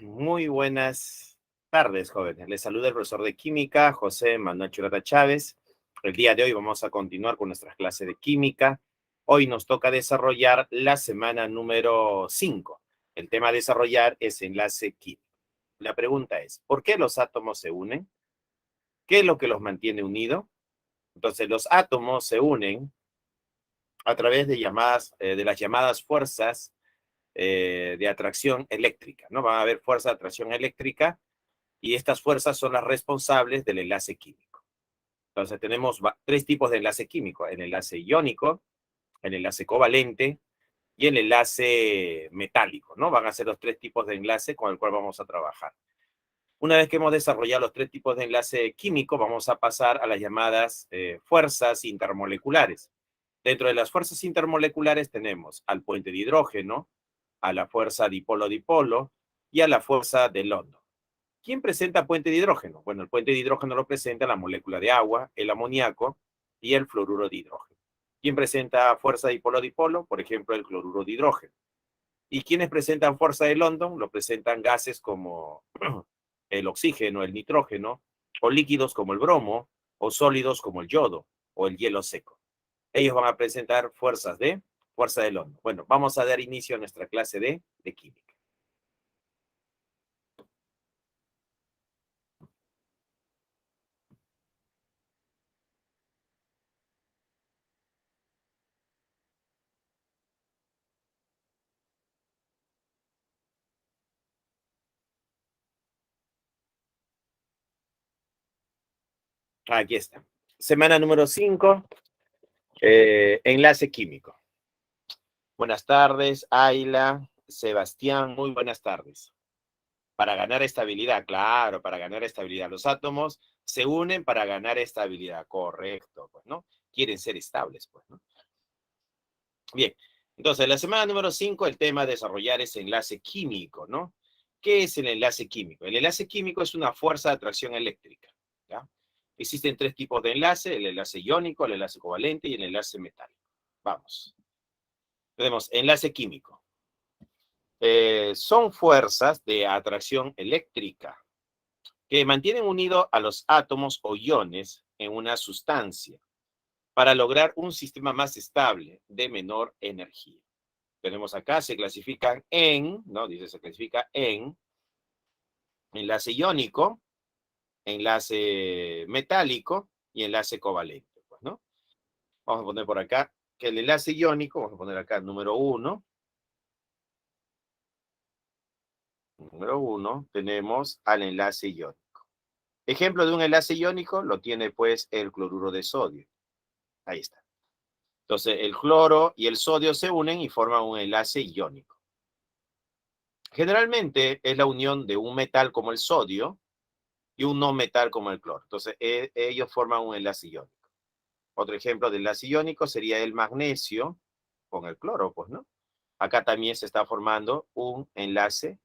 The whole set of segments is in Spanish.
Muy buenas tardes, jóvenes. Les saluda el profesor de química, José Manuel Churata Chávez. El día de hoy vamos a continuar con nuestras clases de química. Hoy nos toca desarrollar la semana número 5. El tema a desarrollar es enlace químico. La pregunta es, ¿por qué los átomos se unen? ¿Qué es lo que los mantiene unidos? Entonces, los átomos se unen a través de las llamadas fuerzas de atracción eléctrica, ¿no? Van a haber fuerzas de atracción eléctrica y estas fuerzas son las responsables del enlace químico. Entonces tenemos tres tipos de enlace químico: el enlace iónico, el enlace covalente y el enlace metálico, ¿no? Van a ser los tres tipos de enlace con el cual vamos a trabajar. Una vez que hemos desarrollado los tres tipos de enlace químico, vamos a pasar a las llamadas fuerzas intermoleculares. Dentro de las fuerzas intermoleculares tenemos al puente de hidrógeno, a la fuerza dipolo-dipolo y a la fuerza de London. ¿Quién presenta puente de hidrógeno? Bueno, el puente de hidrógeno lo presenta la molécula de agua, el amoníaco y el fluoruro de hidrógeno. ¿Quién presenta fuerza dipolo-dipolo? Por ejemplo, el cloruro de hidrógeno. ¿Y quiénes presentan fuerza de London? Lo presentan gases como el oxígeno, el nitrógeno, o líquidos como el bromo, o sólidos como el yodo, o el hielo seco. Ellos van a presentar fuerza de London. Bueno, vamos a dar inicio a nuestra clase de química. Aquí está. Semana número 5, enlace químico. Buenas tardes, Ayla, Sebastián, muy buenas tardes. Para ganar estabilidad, claro, para ganar estabilidad. Los átomos se unen para ganar estabilidad, correcto, pues, ¿no? Quieren ser estables, pues, ¿no? Bien, entonces, la semana número 5, el tema a desarrollar es enlace químico, ¿no? ¿Qué es el enlace químico? El enlace químico es una fuerza de atracción eléctrica, ¿ya? Existen tres tipos de enlace: el enlace iónico, el enlace covalente y el enlace metálico. Vamos. Tenemos enlace químico. Son fuerzas de atracción eléctrica que mantienen unidos a los átomos o iones en una sustancia para lograr un sistema más estable de menor energía. Tenemos acá, se clasifican en, ¿no? Dice, se clasifica en enlace iónico, enlace metálico y enlace covalente, pues, ¿no? Vamos a poner por acá que el enlace iónico, vamos a poner acá número 1. Número 1, tenemos al enlace iónico. Ejemplo de un enlace iónico lo tiene pues el cloruro de sodio. Ahí está. Entonces el cloro y el sodio se unen y forman un enlace iónico. Generalmente es la unión de un metal como el sodio y un no metal como el cloro. Entonces ellos forman un enlace iónico. Otro ejemplo de enlace iónico sería el magnesio con el cloro, pues, ¿no? Acá también se está formando un enlace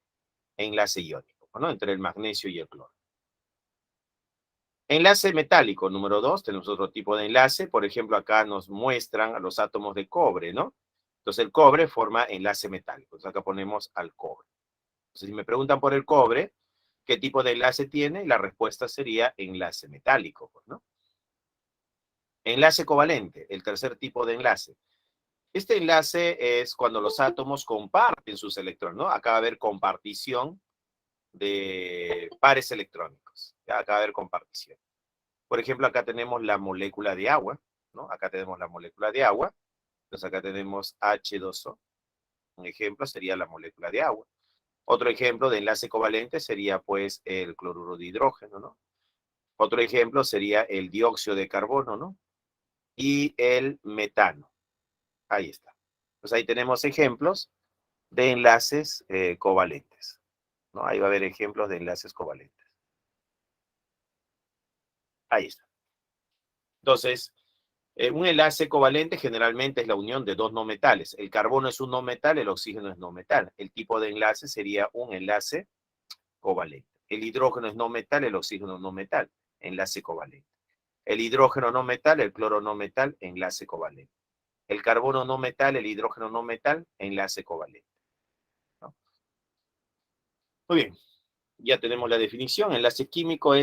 iónico, ¿no? Entre el magnesio y el cloro. Enlace metálico, número 2, tenemos otro tipo de enlace. Por ejemplo, acá nos muestran a los átomos de cobre, ¿no? Entonces el cobre forma enlace metálico. Entonces acá ponemos al cobre. Entonces si me preguntan por el cobre, ¿qué tipo de enlace tiene? La respuesta sería enlace metálico, pues, ¿no? Enlace covalente, el tercer tipo de enlace. Este enlace es cuando los átomos comparten sus electrones, ¿no? Acá va a haber compartición de pares electrónicos. Ya acá va a haber compartición. Por ejemplo, acá tenemos la molécula de agua, ¿no? Acá tenemos la molécula de agua. Entonces acá tenemos H2O. Un ejemplo sería la molécula de agua. Otro ejemplo de enlace covalente sería pues el cloruro de hidrógeno, ¿no? Otro ejemplo sería el dióxido de carbono, ¿no? Y el metano. Ahí está. Pues ahí tenemos ejemplos de enlaces covalentes, ¿no? Ahí va a haber ejemplos de enlaces covalentes. Ahí está. Entonces, un enlace covalente generalmente es la unión de dos no metales. El carbono es un no metal, el oxígeno es no metal. El tipo de enlace sería un enlace covalente. El hidrógeno es no metal, el oxígeno es no metal, enlace covalente. El hidrógeno no metal, el cloro no metal, enlace covalente. El carbono no metal, el hidrógeno no metal, enlace covalente, ¿no? Muy bien, ya tenemos la definición. Enlace químico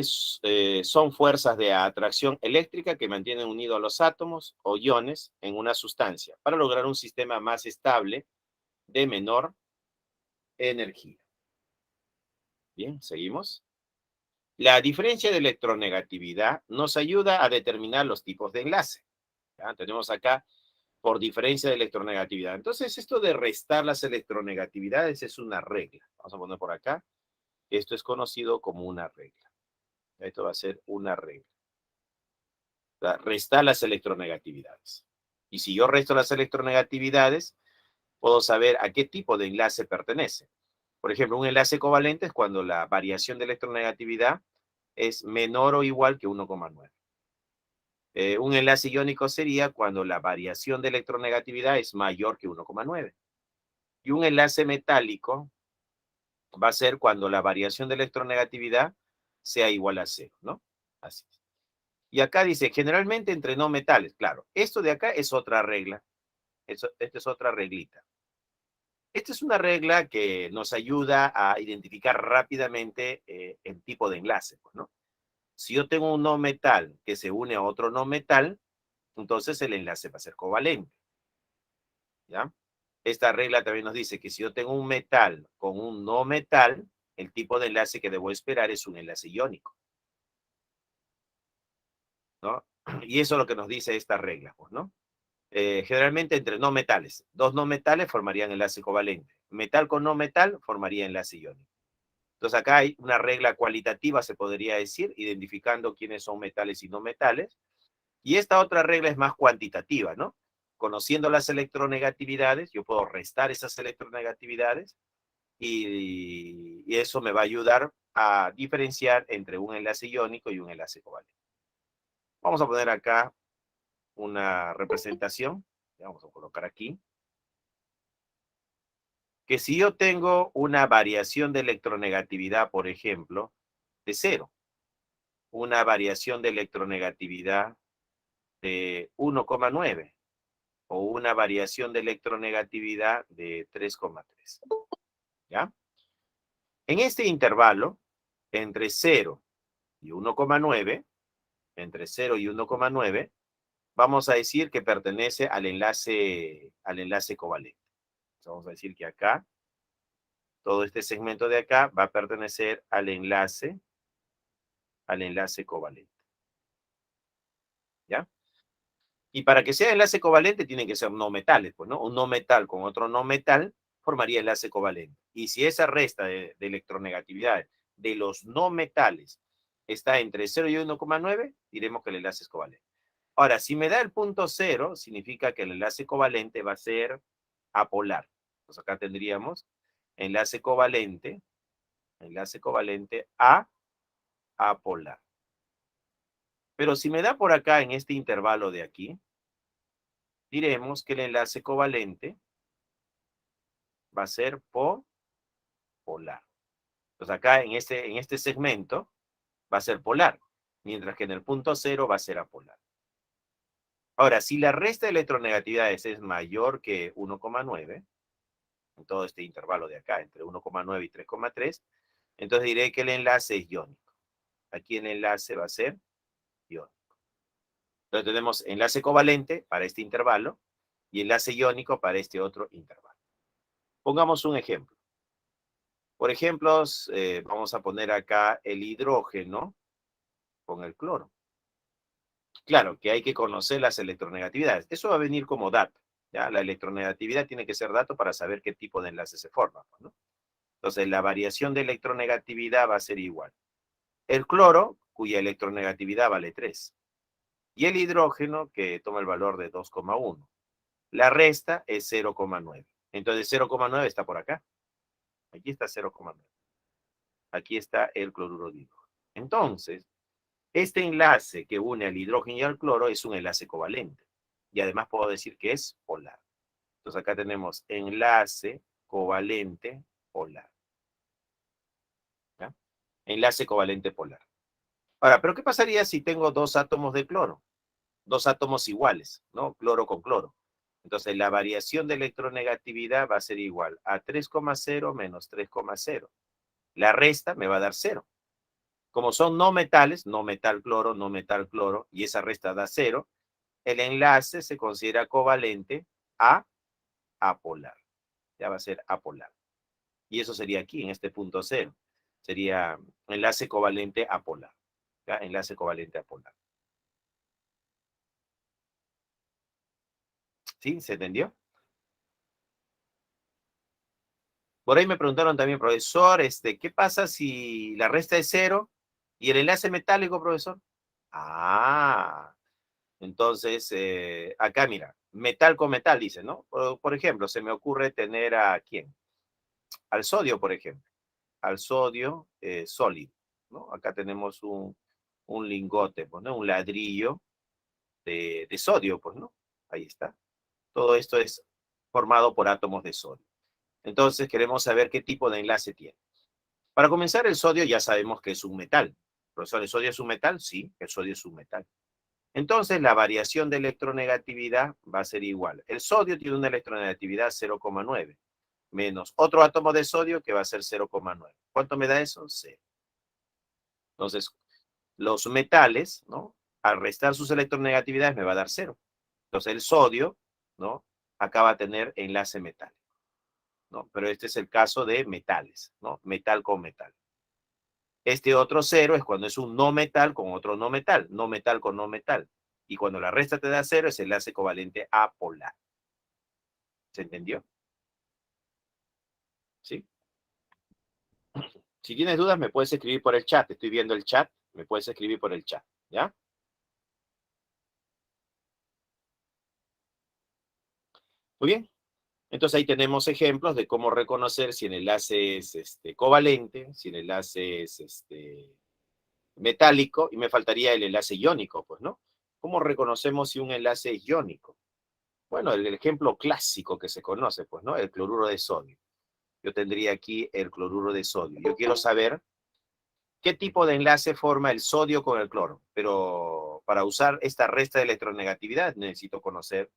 son fuerzas de atracción eléctrica que mantienen unidos a los átomos o iones en una sustancia para lograr un sistema más estable de menor energía. Bien, seguimos. La diferencia de electronegatividad nos ayuda a determinar los tipos de enlace. ¿Ya? Tenemos acá por diferencia de electronegatividad. Entonces, esto de restar las electronegatividades es una regla. Vamos a poner por acá. Esto es conocido como una regla. Esto va a ser una regla. O sea, restar las electronegatividades. Y si yo resto las electronegatividades, puedo saber a qué tipo de enlace pertenece. Por ejemplo, un enlace covalente es cuando la variación de electronegatividad es menor o igual que 1,9. Un enlace iónico sería cuando la variación de electronegatividad es mayor que 1,9. Y un enlace metálico va a ser cuando la variación de electronegatividad sea igual a 0, ¿no? Así. Y acá dice, generalmente entre no metales. Claro, esto de acá es otra regla. Esta es otra reglita. Esta es una regla que nos ayuda a identificar rápidamente el tipo de enlace, pues, ¿no? Si yo tengo un no metal que se une a otro no metal, entonces el enlace va a ser covalente, ¿ya? Esta regla también nos dice que si yo tengo un metal con un no metal, el tipo de enlace que debo esperar es un enlace iónico, ¿no? Y eso es lo que nos dice esta regla, pues, ¿no? Generalmente entre no metales. Dos no metales formarían enlace covalente. Metal con no metal formaría enlace iónico. Entonces acá hay una regla cualitativa, se podría decir, identificando quiénes son metales y no metales. Y esta otra regla es más cuantitativa, ¿no? Conociendo las electronegatividades, yo puedo restar esas electronegatividades y eso me va a ayudar a diferenciar entre un enlace iónico y un enlace covalente. Vamos a poner acá una representación. Vamos a colocar aquí. Que si yo tengo una variación de electronegatividad, por ejemplo, de 0, una variación de electronegatividad de 1,9 o una variación de electronegatividad de 3,3. ¿Ya? En este intervalo, entre 0 y 1,9, entre 0 y 1,9, vamos a decir que pertenece al enlace covalente. Entonces vamos a decir que acá, todo este segmento de acá va a pertenecer al enlace covalente. ¿Ya? Y para que sea enlace covalente tienen que ser no metales, pues, ¿no? Un no metal con otro no metal formaría enlace covalente. Y si esa resta de electronegatividad de los no metales está entre 0 y 1,9, diremos que el enlace es covalente. Ahora, si me da el punto 0, significa que el enlace covalente va a ser apolar. Pues acá tendríamos enlace covalente a apolar. Pero si me da por acá en este intervalo de aquí, diremos que el enlace covalente va a ser polar. Entonces acá en este segmento va a ser polar, mientras que en el punto 0 va a ser apolar. Ahora, si la resta de electronegatividades es mayor que 1,9, en todo este intervalo de acá, entre 1,9 y 3,3, entonces diré que el enlace es iónico. Aquí el enlace va a ser iónico. Entonces tenemos enlace covalente para este intervalo y enlace iónico para este otro intervalo. Pongamos un ejemplo. Por ejemplo, vamos a poner acá el hidrógeno con el cloro. Claro que hay que conocer las electronegatividades. Eso va a venir como dato. ¿Ya? La electronegatividad tiene que ser dato para saber qué tipo de enlace se forma, ¿no? Entonces, la variación de electronegatividad va a ser igual. El cloro, cuya electronegatividad vale 3. Y el hidrógeno, que toma el valor de 2,1. La resta es 0,9. Entonces, 0,9 está por acá. Aquí está 0,9. Aquí está el cloruro de hidrógeno. Entonces, este enlace que une al hidrógeno y al cloro es un enlace covalente. Y además puedo decir que es polar. Entonces acá tenemos enlace covalente polar. ¿Ya? Enlace covalente polar. Ahora, ¿pero qué pasaría si tengo dos átomos de cloro? Dos átomos iguales, ¿no? Cloro con cloro. Entonces la variación de electronegatividad va a ser igual a 3,0 menos 3,0. La resta me va a dar 0. Como son no metales, no metal cloro, no metal cloro, y esa resta da 0, el enlace se considera covalente a apolar. Ya va a ser apolar. Y eso sería aquí, en este punto 0. Sería enlace covalente apolar. ¿Ya? Enlace covalente apolar. ¿Sí? ¿Se entendió? Por ahí me preguntaron también, profesor, ¿qué pasa si la resta es 0 y el enlace metálico, profesor? Ah, entonces, acá mira, metal con metal, dice, ¿no? Por ejemplo, se me ocurre tener a ¿quién? Al sodio, por ejemplo. Al sodio sólido, ¿no? Acá tenemos un lingote, pues, ¿no? Un ladrillo de sodio, pues, ¿no? Ahí está. Todo esto es formado por átomos de sodio. Entonces, queremos saber qué tipo de enlace tiene. Para comenzar, el sodio ya sabemos que es un metal. ¿Profesor, el sodio es un metal? Sí, el sodio es un metal. Entonces, la variación de electronegatividad va a ser igual. El sodio tiene una electronegatividad 0,9 menos otro átomo de sodio que va a ser 0,9. ¿Cuánto me da eso? 0. Entonces, los metales, ¿no? Al restar sus electronegatividades me va a dar 0. Entonces, el sodio, ¿no? Acá va a tener enlace metálico, ¿no? Pero este es el caso de metales, ¿no? Metal con metal. Este otro 0 es cuando es un no metal con otro no metal con no metal. Y cuando la resta te da 0 es el enlace covalente apolar. ¿Se entendió? ¿Sí? Si tienes dudas, me puedes escribir por el chat. Estoy viendo el chat. Me puedes escribir por el chat. ¿Ya? Muy bien. Entonces ahí tenemos ejemplos de cómo reconocer si el enlace es covalente, si el enlace es metálico, y me faltaría el enlace iónico, pues, ¿no? ¿Cómo reconocemos si un enlace es iónico? Bueno, el ejemplo clásico que se conoce, pues, ¿no? El cloruro de sodio. Yo tendría aquí el cloruro de sodio. Yo quiero saber qué tipo de enlace forma el sodio con el cloro, pero para usar esta resta de electronegatividad necesito conocer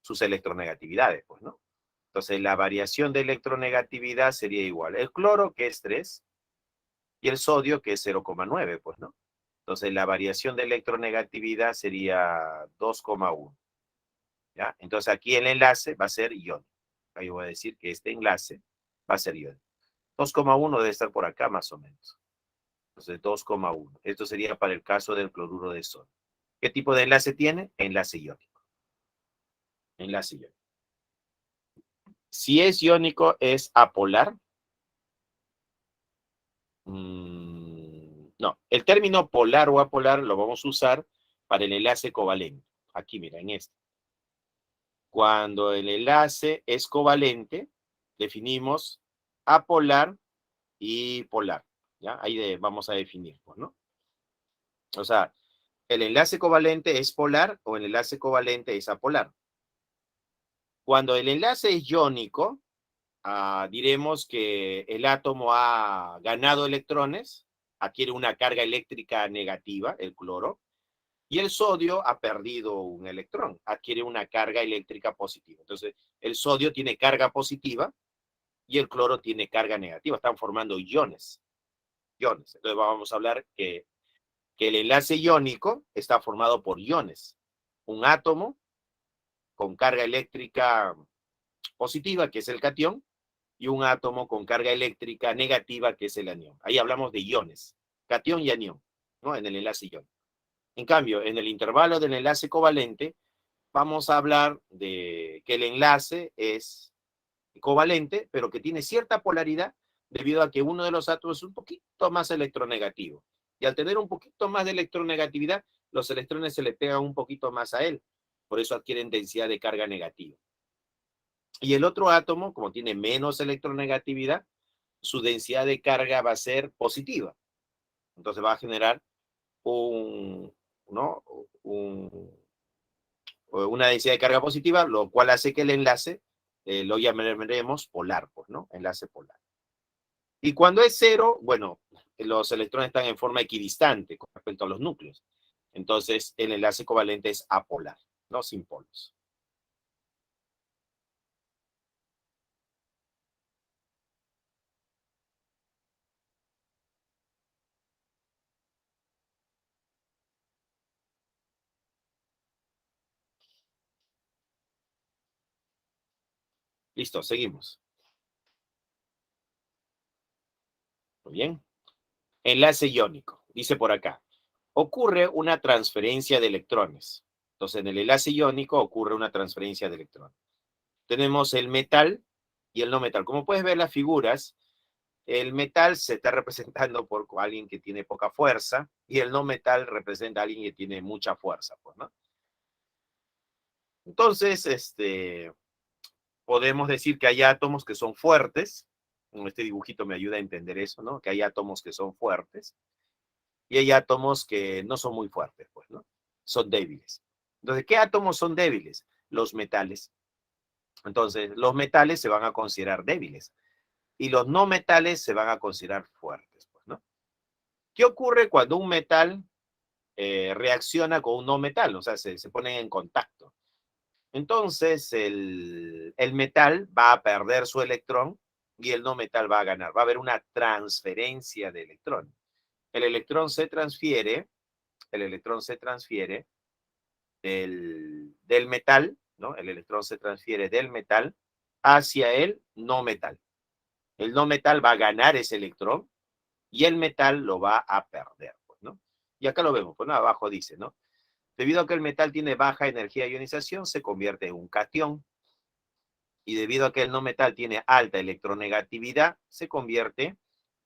sus electronegatividades, pues, ¿no? Entonces, la variación de electronegatividad sería igual. El cloro, que es 3, y el sodio, que es 0,9, pues, ¿no? Entonces, la variación de electronegatividad sería 2,1. ¿Ya? Entonces, aquí el enlace va a ser iónico. Ahí voy a decir que este enlace va a ser iónico. 2,1 debe estar por acá, más o menos. Entonces, 2,1. Esto sería para el caso del cloruro de sodio. ¿Qué tipo de enlace tiene? Enlace iónico. Enlace iónico. Si es iónico, es apolar. No, el término polar o apolar lo vamos a usar para el enlace covalente. Aquí, mira, en este. Cuando el enlace es covalente, definimos apolar y polar. ¿Ya? Ahí vamos a definir, pues, ¿no? O sea, el enlace covalente es polar o el enlace covalente es apolar. Cuando el enlace es iónico, diremos que el átomo ha ganado electrones, adquiere una carga eléctrica negativa, el cloro, y el sodio ha perdido un electrón, adquiere una carga eléctrica positiva. Entonces, el sodio tiene carga positiva y el cloro tiene carga negativa, están formando iones. Iones. Entonces, vamos a hablar que el enlace iónico está formado por iones. Un átomo con carga eléctrica positiva, que es el catión, y un átomo con carga eléctrica negativa, que es el anión. Ahí hablamos de iones, catión y anión, ¿no? En el enlace iónico. En cambio, en el intervalo del enlace covalente, vamos a hablar de que el enlace es covalente, pero que tiene cierta polaridad debido a que uno de los átomos es un poquito más electronegativo. Y al tener un poquito más de electronegatividad, los electrones se le pegan un poquito más a él. Por eso adquieren densidad de carga negativa. Y el otro átomo, como tiene menos electronegatividad, su densidad de carga va a ser positiva. Entonces va a generar un, ¿no? Una densidad de carga positiva, lo cual hace que el enlace lo llamaremos polar, pues, ¿no? Enlace polar. Y cuando es 0, bueno, los electrones están en forma equidistante con respecto a los núcleos. Entonces, el enlace covalente es apolar, ¿no? Sin polos. Listo, seguimos. Muy bien. Enlace iónico. Dice por acá. Ocurre una transferencia de electrones. Entonces, en el enlace iónico ocurre una transferencia de electrones. Tenemos el metal y el no metal. Como puedes ver las figuras, el metal se está representando por alguien que tiene poca fuerza y el no metal representa a alguien que tiene mucha fuerza, pues, ¿no? Entonces, podemos decir que hay átomos que son fuertes. Este dibujito me ayuda a entender eso, ¿no? Que hay átomos que son fuertes y hay átomos que no son muy fuertes, pues, ¿no? Son débiles. Entonces, ¿qué átomos son débiles? Los metales. Entonces, los metales se van a considerar débiles y los no metales se van a considerar fuertes, pues, ¿no? ¿Qué ocurre cuando un metal reacciona con un no metal? O sea, se ponen en contacto. Entonces, el metal va a perder su electrón y el no metal va a ganar. Va a haber una transferencia de electrón. El electrón se transfiere, el electrón se transfiere del metal, ¿no? El electrón se transfiere del metal hacia el no metal. El no metal va a ganar ese electrón y el metal lo va a perder, pues, ¿no? Y acá lo vemos, pues, ¿no? Abajo dice, ¿no? Debido a que el metal tiene baja energía de ionización, se convierte en un cation. Y debido a que el no metal tiene alta electronegatividad, se convierte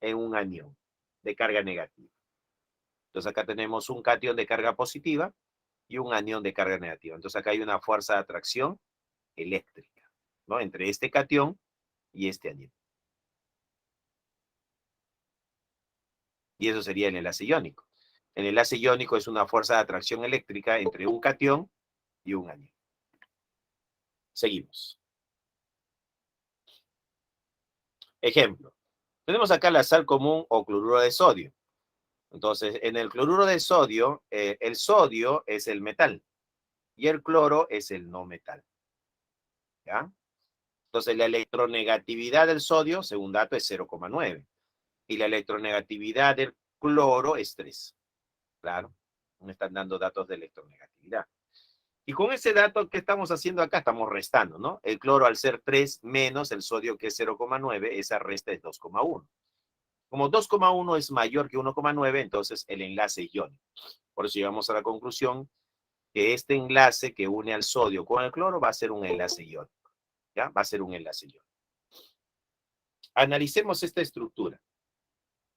en un anión de carga negativa. Entonces acá tenemos un cation de carga positiva y un anión de carga negativa. Entonces acá hay una fuerza de atracción eléctrica, ¿no? Entre este cation y este anión. Y eso sería el enlace iónico. El enlace iónico es una fuerza de atracción eléctrica entre un cation y un anión. Seguimos. Ejemplo. Tenemos acá la sal común o cloruro de sodio. Entonces, en el cloruro de sodio, el sodio es el metal y el cloro es el no metal. ¿Ya? Entonces, la electronegatividad del sodio, según dato, es 0,9 y la electronegatividad del cloro es 3. Claro, me están dando datos de electronegatividad. Y con ese dato, ¿qué estamos haciendo acá? Estamos restando, ¿no? El cloro al ser 3 menos el sodio que es 0,9, esa resta es 2,1. Como 2,1 es mayor que 1,9, entonces el enlace es iónico. Por eso llegamos a la conclusión que este enlace que une al sodio con el cloro va a ser un enlace iónico. ¿Ya? Va a ser un enlace iónico. Analicemos esta estructura.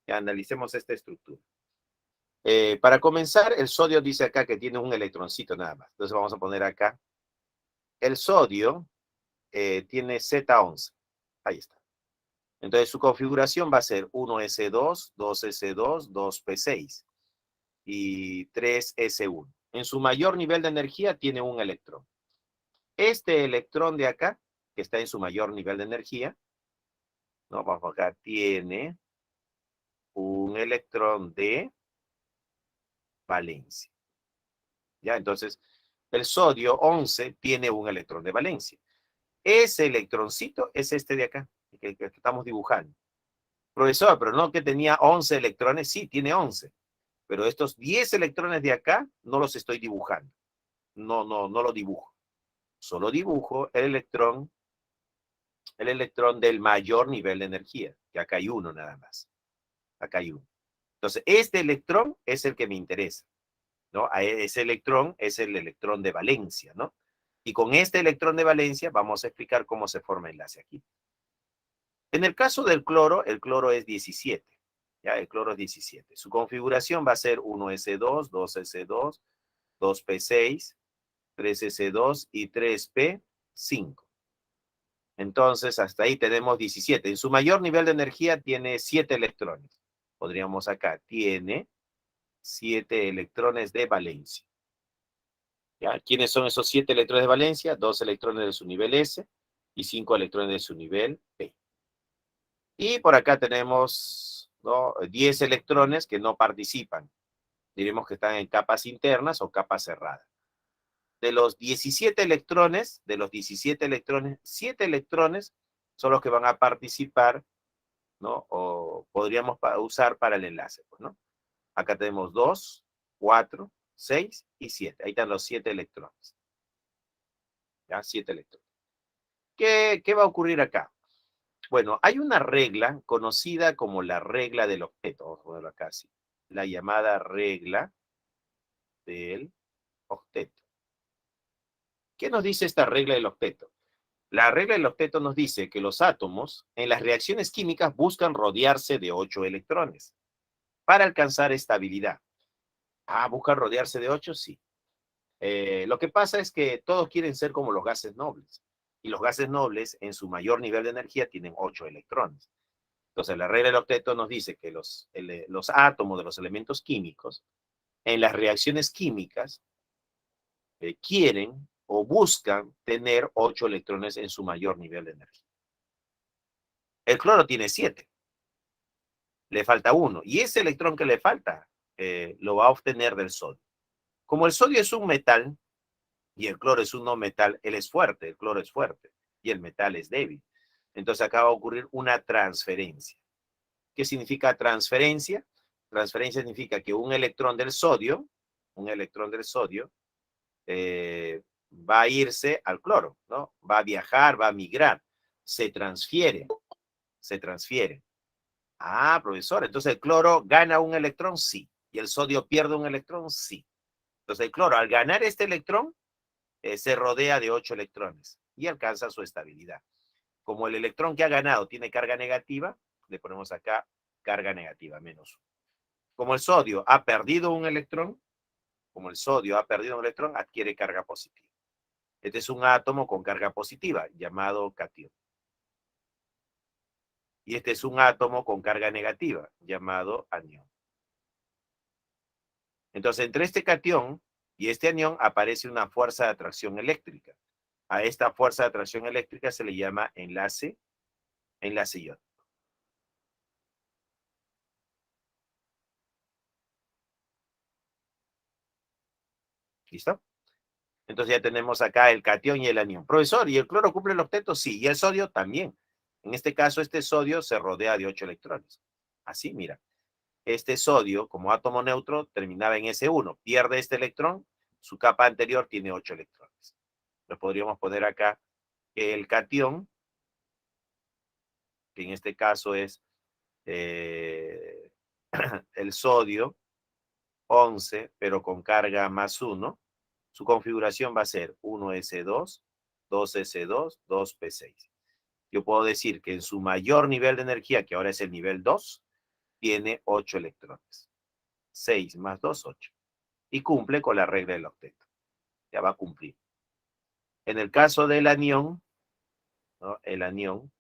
¿Ya? Analicemos esta estructura. Para comenzar, el sodio dice acá que tiene un electroncito nada más. Entonces vamos a poner acá. El sodio tiene Z11. Ahí está. Entonces su configuración va a ser 1s2, 2s2, 2p6 y 3s1. En su mayor nivel de energía tiene un electrón. Este electrón de acá, que está en su mayor nivel de energía, ¿no? Vamos acá, tiene un electrón de valencia. ¿Ya? Entonces, el sodio 11 tiene un electrón de valencia. Ese electroncito es este de acá, que estamos dibujando. Profesor, pero no que tenía 11 electrones, sí, tiene 11. Pero estos 10 electrones de acá no los estoy dibujando. No lo dibujo. Solo dibujo el electrón del mayor nivel de energía, que acá hay uno nada más. Acá hay uno. Entonces, este electrón es el que me interesa, ¿no? Ese electrón es el electrón de valencia, ¿no? Y con este electrón de valencia vamos a explicar cómo se forma el enlace aquí. En el caso del cloro, el cloro es 17. ¿Ya? El cloro es 17. Su configuración va a ser 1s2, 2s2, 2p6, 3s2 y 3p5. Entonces, hasta ahí tenemos 17. En su mayor nivel de energía tiene 7 electrones. Podríamos acá, tiene 7 electrones de valencia. ¿Ya? ¿Quiénes son esos 7 electrones de valencia? 2 electrones de su nivel S y 5 electrones de su nivel P. Y por acá tenemos, ¿no?, 10 electrones que no participan. Diremos que están en capas internas o capas cerradas. De los 17 electrones, 7 electrones son los que van a participar, ¿no? O podríamos usar para el enlace, pues, ¿no? Acá tenemos 2, 4, 6 y 7. Ahí están los 7 electrones. ¿Ya? 7 electrones. ¿Qué va a ocurrir acá? Bueno, hay una regla conocida como la regla del octeto. Vamos a ponerlo acá así. La llamada regla del octeto. ¿Qué nos dice esta regla del octeto? La regla del octeto nos dice que los átomos en las reacciones químicas buscan rodearse de 8 electrones para alcanzar estabilidad. Ah, ¿buscan rodearse de 8? Sí. Lo que pasa es que todos quieren ser como los gases nobles. Y los gases nobles, en su mayor nivel de energía, tienen 8 electrones. Entonces, la regla del octeto nos dice que los átomos de los elementos químicos, en las reacciones químicas, quieren o buscan tener 8 electrones en su mayor nivel de energía. El cloro tiene 7, le falta 1, y ese electrón que le falta lo va a obtener del sodio. Como el sodio es un metal y el cloro es un no metal, él es fuerte, el cloro es fuerte y el metal es débil. Entonces acá va a ocurrir una transferencia. ¿Qué significa transferencia? Transferencia significa que un electrón del sodio va a irse al cloro, ¿no? Va a viajar, va a migrar, se transfiere, se transfiere. Ah, profesor, entonces el cloro gana un electrón, sí. Y el sodio pierde un electrón, sí. Entonces el cloro, al ganar este electrón, se rodea de 8 electrones y alcanza su estabilidad. Como el electrón que ha ganado tiene carga negativa, le ponemos acá carga negativa, menos 1. Como el sodio ha perdido un electrón, adquiere carga positiva. Este es un átomo con carga positiva, llamado catión. Y este es un átomo con carga negativa, llamado anión. Entonces, entre este catión y este anión aparece una fuerza de atracción eléctrica. A esta fuerza de atracción eléctrica se le llama enlace iónico. ¿Listo? Entonces ya tenemos acá el catión y el anión. Profesor, ¿y el cloro cumple el octeto? Sí, y el sodio también. En este caso, este sodio se rodea de 8 electrones. Así, mira. Este sodio, como átomo neutro, terminaba en S1. Pierde este electrón, su capa anterior tiene 8 electrones. Lo podríamos poner acá que el catión, que en este caso es eh, el sodio, 11, pero con carga más 1, su configuración va a ser 1s2, 2s2, 2p6. Yo puedo decir que en su mayor nivel de energía, que ahora es el nivel 2, tiene 8 electrones. 6 más 2, 8. Y cumple con la regla del octeto. Ya va a cumplir. En el caso del anión, ¿no? El anión,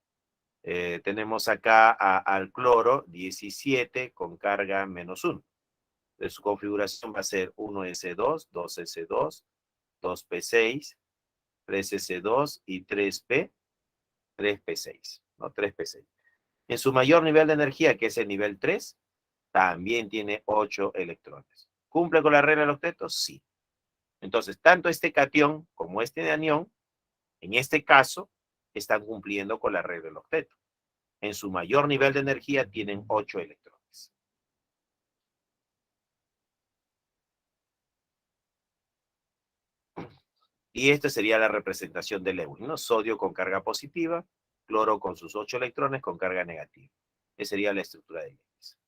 tenemos acá al cloro 17 con carga menos 1. De su configuración va a ser 1s2, 2s2, 2p6, 3s2 y 3p6, ¿no? 3p6. En su mayor nivel de energía, que es el nivel 3, también tiene 8 electrones. ¿Cumple con la regla del octeto? Sí. Entonces, tanto este catión como este anión, en este caso, están cumpliendo con la regla del octeto. En su mayor nivel de energía tienen 8 electrones. Y esta sería la representación de Lewis, ¿no? Sodio con carga positiva, cloro con sus 8 electrones con carga negativa. Esa sería la estructura de Lewis.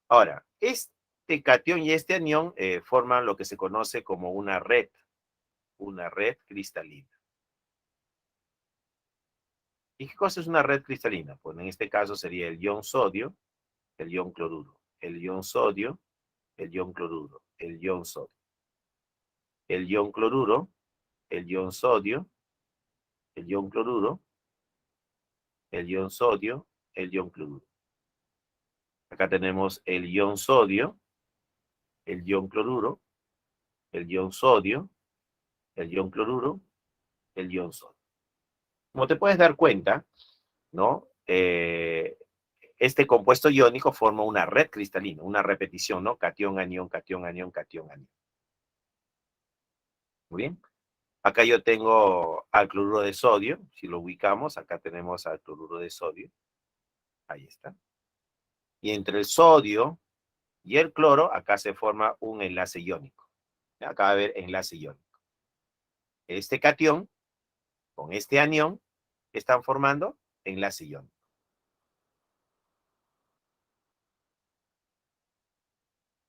Ahora, este catión y este anión forman lo que se conoce como una red cristalina. ¿Y qué cosa es una red cristalina? Pues en este caso sería el ion sodio, el ion cloruro, el ion sodio, el ion cloruro, el ion sodio, el ion cloruro, el ion sodio, el ion cloruro, el ion sodio, el ion cloruro. Acá tenemos el ion sodio, el ion cloruro, el ion sodio, el ion cloruro, el ion sodio. Como te puedes dar cuenta, ¿no? Este compuesto iónico forma una red cristalina, una repetición, ¿no? Catión, anión, catión, anión, catión, anión. Muy bien. Acá yo tengo al cloruro de sodio, si lo ubicamos, acá tenemos al cloruro de sodio. Ahí está. Y entre el sodio y el cloro, acá se forma un enlace iónico. Acá va a haber enlace iónico. Este catión con este anión, están formando enlace iónico.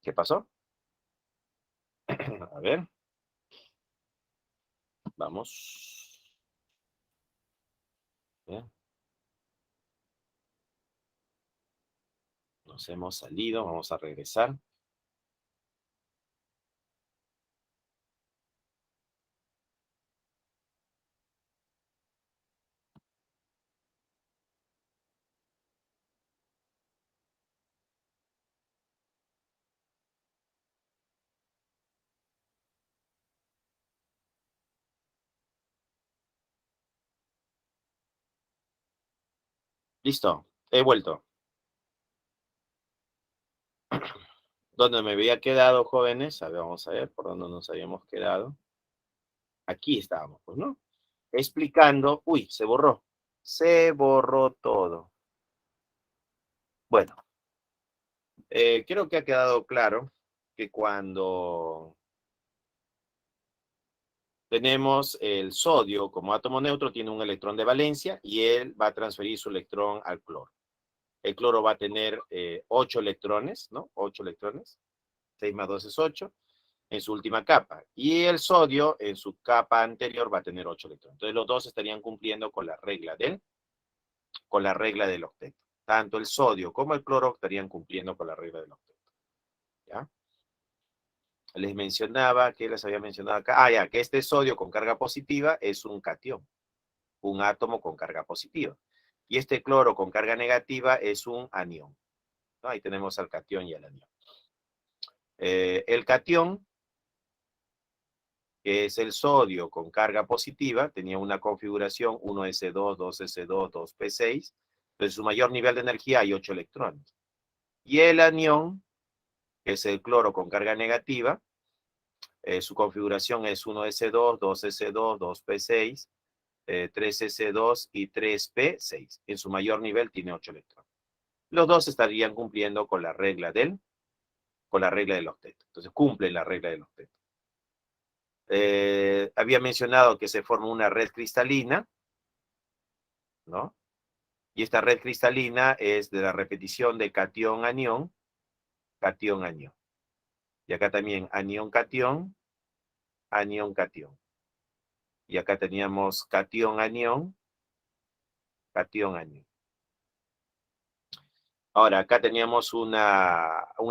¿Qué pasó? A ver, vamos. Bien. Nos hemos salido, vamos a regresar. Listo, he vuelto. ¿Dónde me había quedado, jóvenes? A ver, vamos a ver por dónde nos habíamos quedado. Aquí estábamos, pues, ¿no? Explicando. Uy, se borró. Se borró todo. Bueno, creo que ha quedado claro que cuando tenemos el sodio como átomo neutro, tiene un electrón de valencia y él va a transferir su electrón al cloro. El cloro va a tener 8 electrones, ¿no? 8 electrones. 6 más 2 es 8 en su última capa. Y el sodio en su capa anterior va a tener 8 electrones. Entonces los dos estarían cumpliendo con la regla del octeto. Tanto el sodio como el cloro estarían cumpliendo con la regla del octeto. ¿Ya? Les mencionaba, que les había mencionado acá, ya, que este sodio con carga positiva es un catión, un átomo con carga positiva. Y este cloro con carga negativa es un anión, ¿no? Ahí tenemos al catión y al anión. El catión, que es el sodio con carga positiva, tenía una configuración 1s2, 2s2, 2p6. Entonces, su mayor nivel de energía hay 8 electrones. Y el anión, que es el cloro con carga negativa, su configuración es 1s2, 2s2, 2p6, 3s2 y 3p6. En su mayor nivel tiene 8 electrones. Los dos estarían cumpliendo con la regla del octeto. Entonces, cumplen la regla del octeto. Había mencionado que se forma una red cristalina, ¿no? Y esta red cristalina es de la repetición de catión-anión, catión-anión. Y acá también anión-catión, anión-catión. Y acá teníamos catión-anión, catión-anión. Ahora, acá teníamos un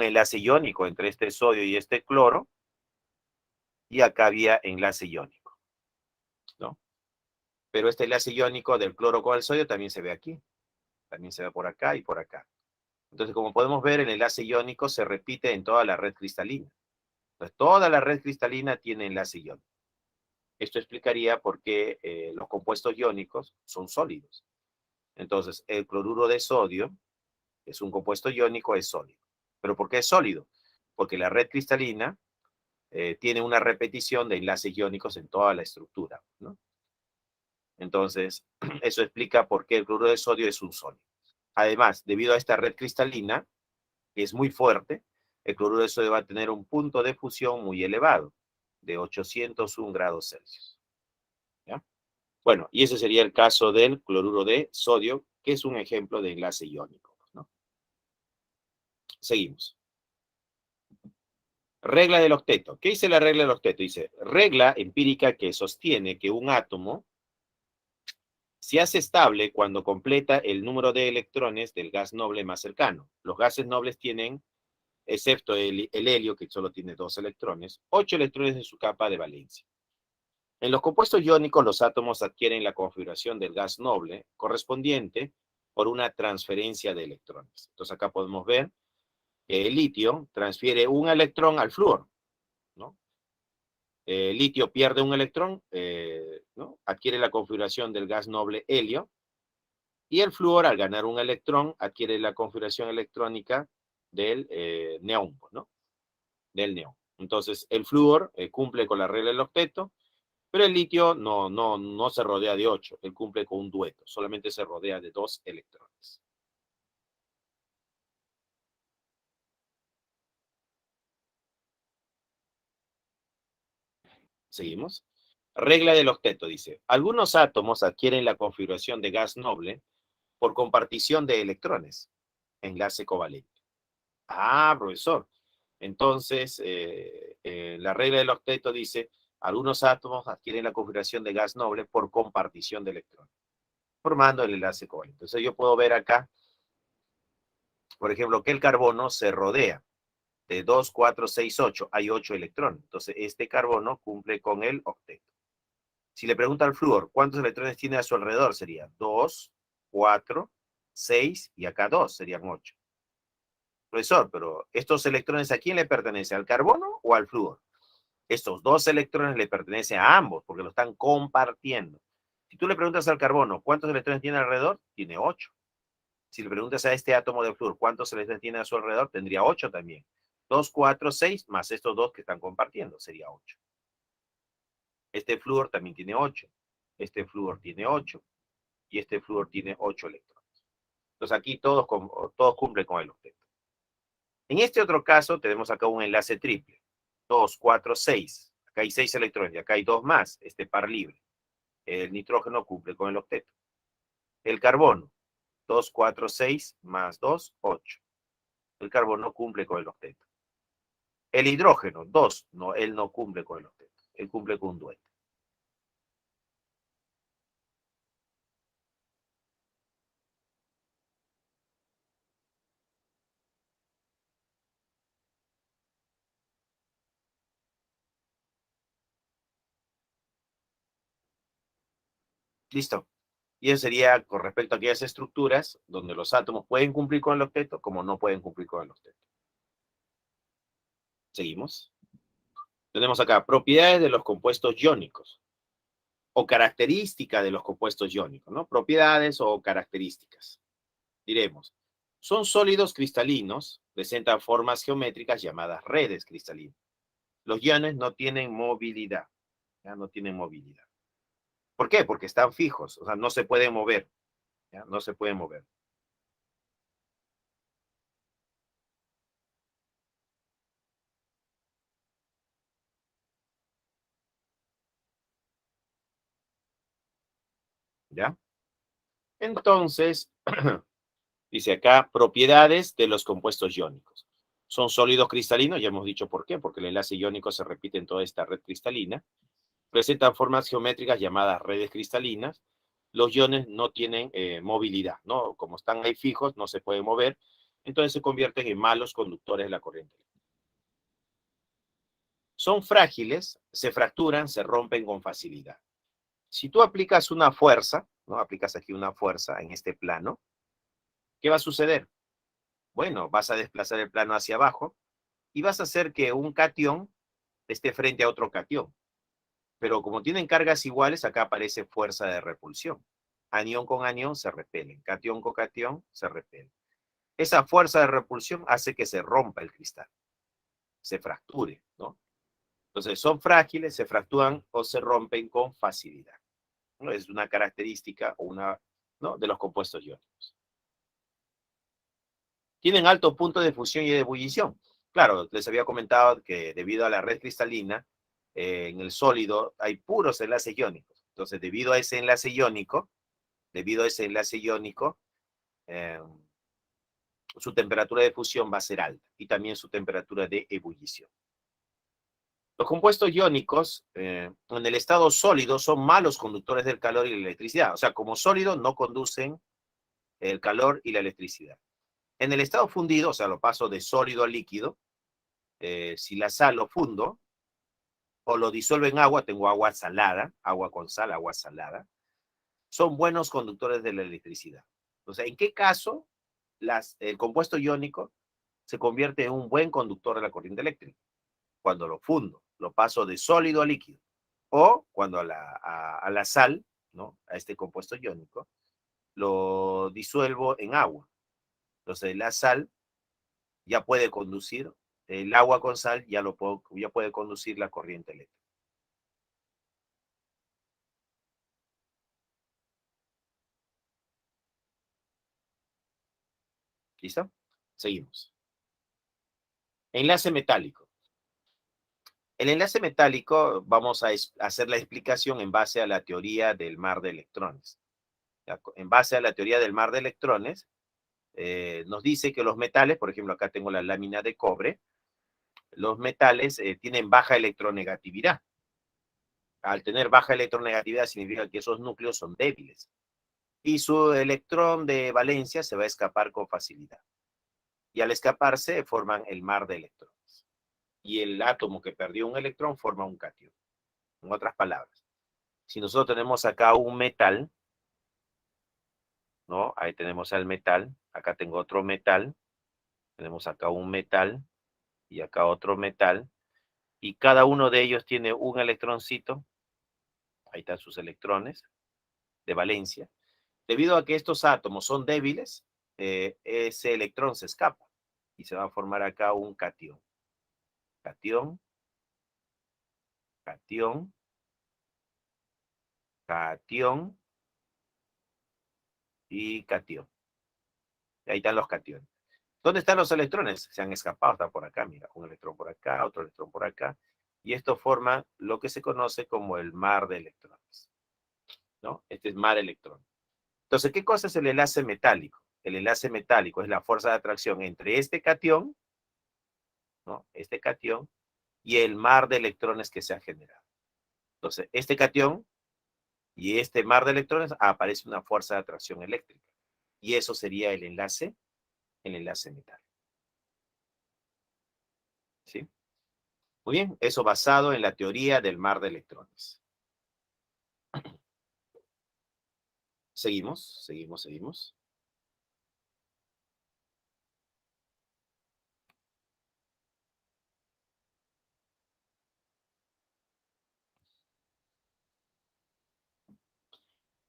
enlace iónico entre este sodio y este cloro, y acá había enlace iónico, ¿no? Pero este enlace iónico del cloro con el sodio también se ve aquí, también se ve por acá y por acá. Entonces, como podemos ver, el enlace iónico se repite en toda la red cristalina. Entonces, toda la red cristalina tiene enlace iónico. Esto explicaría por qué los compuestos iónicos son sólidos. Entonces, el cloruro de sodio es un compuesto iónico, es sólido. ¿Pero por qué es sólido? Porque la red cristalina tiene una repetición de enlaces iónicos en toda la estructura, ¿no? Entonces, eso explica por qué el cloruro de sodio es un sólido. Además, debido a esta red cristalina, que es muy fuerte, el cloruro de sodio va a tener un punto de fusión muy elevado, de 801 grados Celsius. ¿Ya? Bueno, y ese sería el caso del cloruro de sodio, que es un ejemplo de enlace iónico, ¿no? Seguimos. Regla del octeto. ¿Qué dice la regla del octeto? Dice, regla empírica que sostiene que un átomo se hace estable cuando completa el número de electrones del gas noble más cercano. Los gases nobles tienen, excepto el helio, que solo tiene 2 electrones, 8 electrones en su capa de valencia. En los compuestos iónicos, los átomos adquieren la configuración del gas noble correspondiente por una transferencia de electrones. Entonces acá podemos ver que el litio transfiere un electrón al flúor, ¿no? El litio pierde un electrón, ¿no? Adquiere la configuración del gas noble helio, y el flúor, al ganar un electrón, adquiere la configuración electrónica del neón, ¿no? Del neón. Entonces, el flúor cumple con la regla del octeto, pero el litio no se rodea de 8, él cumple con un dueto, solamente se rodea de 2 electrones. Seguimos. Regla del octeto, dice. Algunos átomos adquieren la configuración de gas noble por compartición de electrones. Enlace covalente. Ah, profesor. Entonces, la regla del octeto dice, algunos átomos adquieren la configuración de gas noble por compartición de electrones, formando el enlace covalente. Entonces yo puedo ver acá, por ejemplo, que el carbono se rodea de 2, 4, 6, 8. Hay 8 electrones. Entonces este carbono cumple con el octeto. Si le pregunta al flúor, ¿cuántos electrones tiene a su alrededor? Sería 2, 4, 6 y acá 2, serían 8. Profesor, pero ¿estos electrones a quién le pertenecen? ¿Al carbono o al flúor? Estos dos electrones le pertenecen a ambos porque lo están compartiendo. Si tú le preguntas al carbono, ¿cuántos electrones tiene alrededor? Tiene 8. Si le preguntas a este átomo de flúor, ¿cuántos electrones tiene a su alrededor? Tendría 8 también. 2, 4, 6 más estos dos que están compartiendo, sería 8. Este flúor también tiene 8. Este flúor tiene 8. Y este flúor tiene 8 electrones. Entonces aquí todos cumplen con el octeto. En este otro caso tenemos acá un enlace triple. 2, 4, 6. Acá hay 6 electrones y acá hay 2 más, este par libre. El nitrógeno cumple con el octeto. El carbono, 2, 4, 6 más 2, 8. El carbono cumple con el octeto. El hidrógeno, 2, no, él no cumple con el octeto. Él cumple con un dueto. Listo. Y eso sería con respecto a aquellas estructuras donde los átomos pueden cumplir con el octeto como no pueden cumplir con el octeto. Seguimos. Tenemos acá propiedades de los compuestos iónicos o características de los compuestos iónicos, ¿no? Propiedades o características. Diremos, son sólidos cristalinos, presentan formas geométricas llamadas redes cristalinas. Los iones no tienen movilidad, ¿ya? No tienen movilidad. ¿Por qué? Porque están fijos, o sea, no se pueden mover, ¿ya? No se pueden mover. ¿Ya? Entonces, dice acá, propiedades de los compuestos iónicos. Son sólidos cristalinos, ya hemos dicho por qué, porque el enlace iónico se repite en toda esta red cristalina. Presentan formas geométricas llamadas redes cristalinas. Los iones no tienen movilidad, ¿no? Como están ahí fijos, no se pueden mover, entonces se convierten en malos conductores de la corriente. Son frágiles, se fracturan, se rompen con facilidad. Si tú aplicas una fuerza, ¿no? Aplicas aquí una fuerza en este plano, ¿qué va a suceder? Bueno, vas a desplazar el plano hacia abajo y vas a hacer que un catión esté frente a otro catión. Pero como tienen cargas iguales, acá aparece fuerza de repulsión. Anión con anión se repelen, catión con catión se repelen. Esa fuerza de repulsión hace que se rompa el cristal, se fracture, ¿no? Entonces son frágiles, se fracturan o se rompen con facilidad, ¿no? Es una característica o una, ¿no? De los compuestos iónicos. Tienen alto punto de fusión y de ebullición. Claro, les había comentado que debido a la red cristalina, en el sólido hay puros enlaces iónicos. Entonces, debido a ese enlace iónico, eh, su temperatura de fusión va a ser alta y también su temperatura de ebullición. Los compuestos iónicos en el estado sólido son malos conductores del calor y la electricidad. O sea, como sólido no conducen el calor y la electricidad. En el estado fundido, o sea, lo paso de sólido a líquido, si la sal lo fundo o lo disuelvo en agua, tengo agua salada, agua con sal, agua salada, son buenos conductores de la electricidad. O sea, ¿en qué caso el compuesto iónico se convierte en un buen conductor de la corriente eléctrica? Cuando lo fundo, lo paso de sólido a líquido. O cuando a la sal, ¿no? A este compuesto iónico, lo disuelvo en agua. Entonces la sal ya puede conducir, el agua con sal ya puede conducir la corriente eléctrica. ¿Listo? Seguimos. Enlace metálico. El enlace metálico, vamos a hacer la explicación en base a la teoría del mar de electrones. En base a la teoría del mar de electrones, nos dice que los metales, por ejemplo, acá tengo la lámina de cobre, los metales tienen baja electronegatividad. Al tener baja electronegatividad significa que esos núcleos son débiles y su electrón de valencia se va a escapar con facilidad. Y al escaparse forman el mar de electrones. Y el átomo que perdió un electrón forma un catión. En otras palabras, si nosotros tenemos acá un metal, ¿no? Ahí tenemos el metal, acá tengo otro metal, tenemos acá un metal y acá otro metal, y cada uno de ellos tiene un electroncito, ahí están sus electrones de valencia. Debido a que estos átomos son débiles, ese electrón se escapa y se va a formar acá un catión. Catión, catión, catión y catión. Y ahí están los cationes. ¿Dónde están los electrones? Se han escapado, está por acá, mira, un electrón por acá, otro electrón por acá, y esto forma lo que se conoce como el mar de electrones, ¿no? Este es mar electrón. Entonces, ¿qué cosa es el enlace metálico? El enlace metálico es la fuerza de atracción entre este catión, ¿no? Este catión y el mar de electrones que se ha generado. Entonces, este catión y este mar de electrones aparece una fuerza de atracción eléctrica. Y eso sería el enlace metálico. ¿Sí? Muy bien, eso basado en la teoría del mar de electrones. Seguimos, seguimos, seguimos.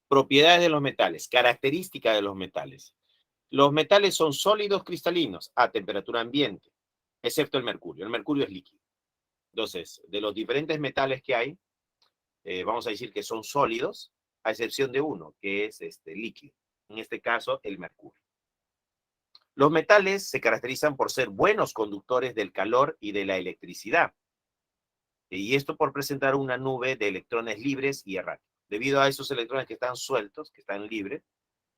Propiedades de los metales, características de los metales. Los metales son sólidos cristalinos a temperatura ambiente, excepto el mercurio. El mercurio es líquido. Entonces, de los diferentes metales que hay, vamos a decir que son sólidos, a excepción de uno, que es líquido. En este caso, el mercurio. Los metales se caracterizan por ser buenos conductores del calor y de la electricidad. Y esto por presentar una nube de electrones libres y erráticos. Debido a esos electrones que están sueltos, que están libres,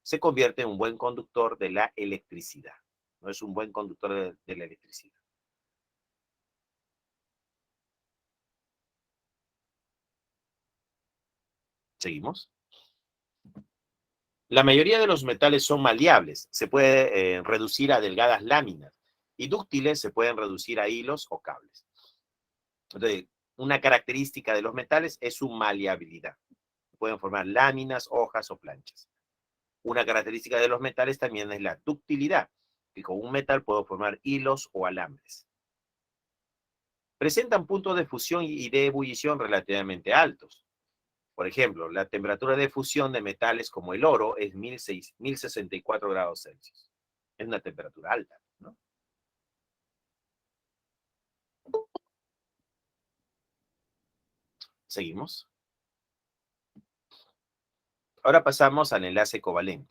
se convierte en un buen conductor de la electricidad. No es un buen conductor de la electricidad. Seguimos. La mayoría de los metales son maleables. Se puede reducir a delgadas láminas. Y dúctiles se pueden reducir a hilos o cables. Entonces, una característica de los metales es su maleabilidad. Pueden formar láminas, hojas o planchas. Una característica de los metales también es la ductilidad, que con un metal puedo formar hilos o alambres. Presentan puntos de fusión y de ebullición relativamente altos. Por ejemplo, la temperatura de fusión de metales como el oro es 1064 grados Celsius. Es una temperatura alta, ¿no? Seguimos. Ahora pasamos al enlace covalente.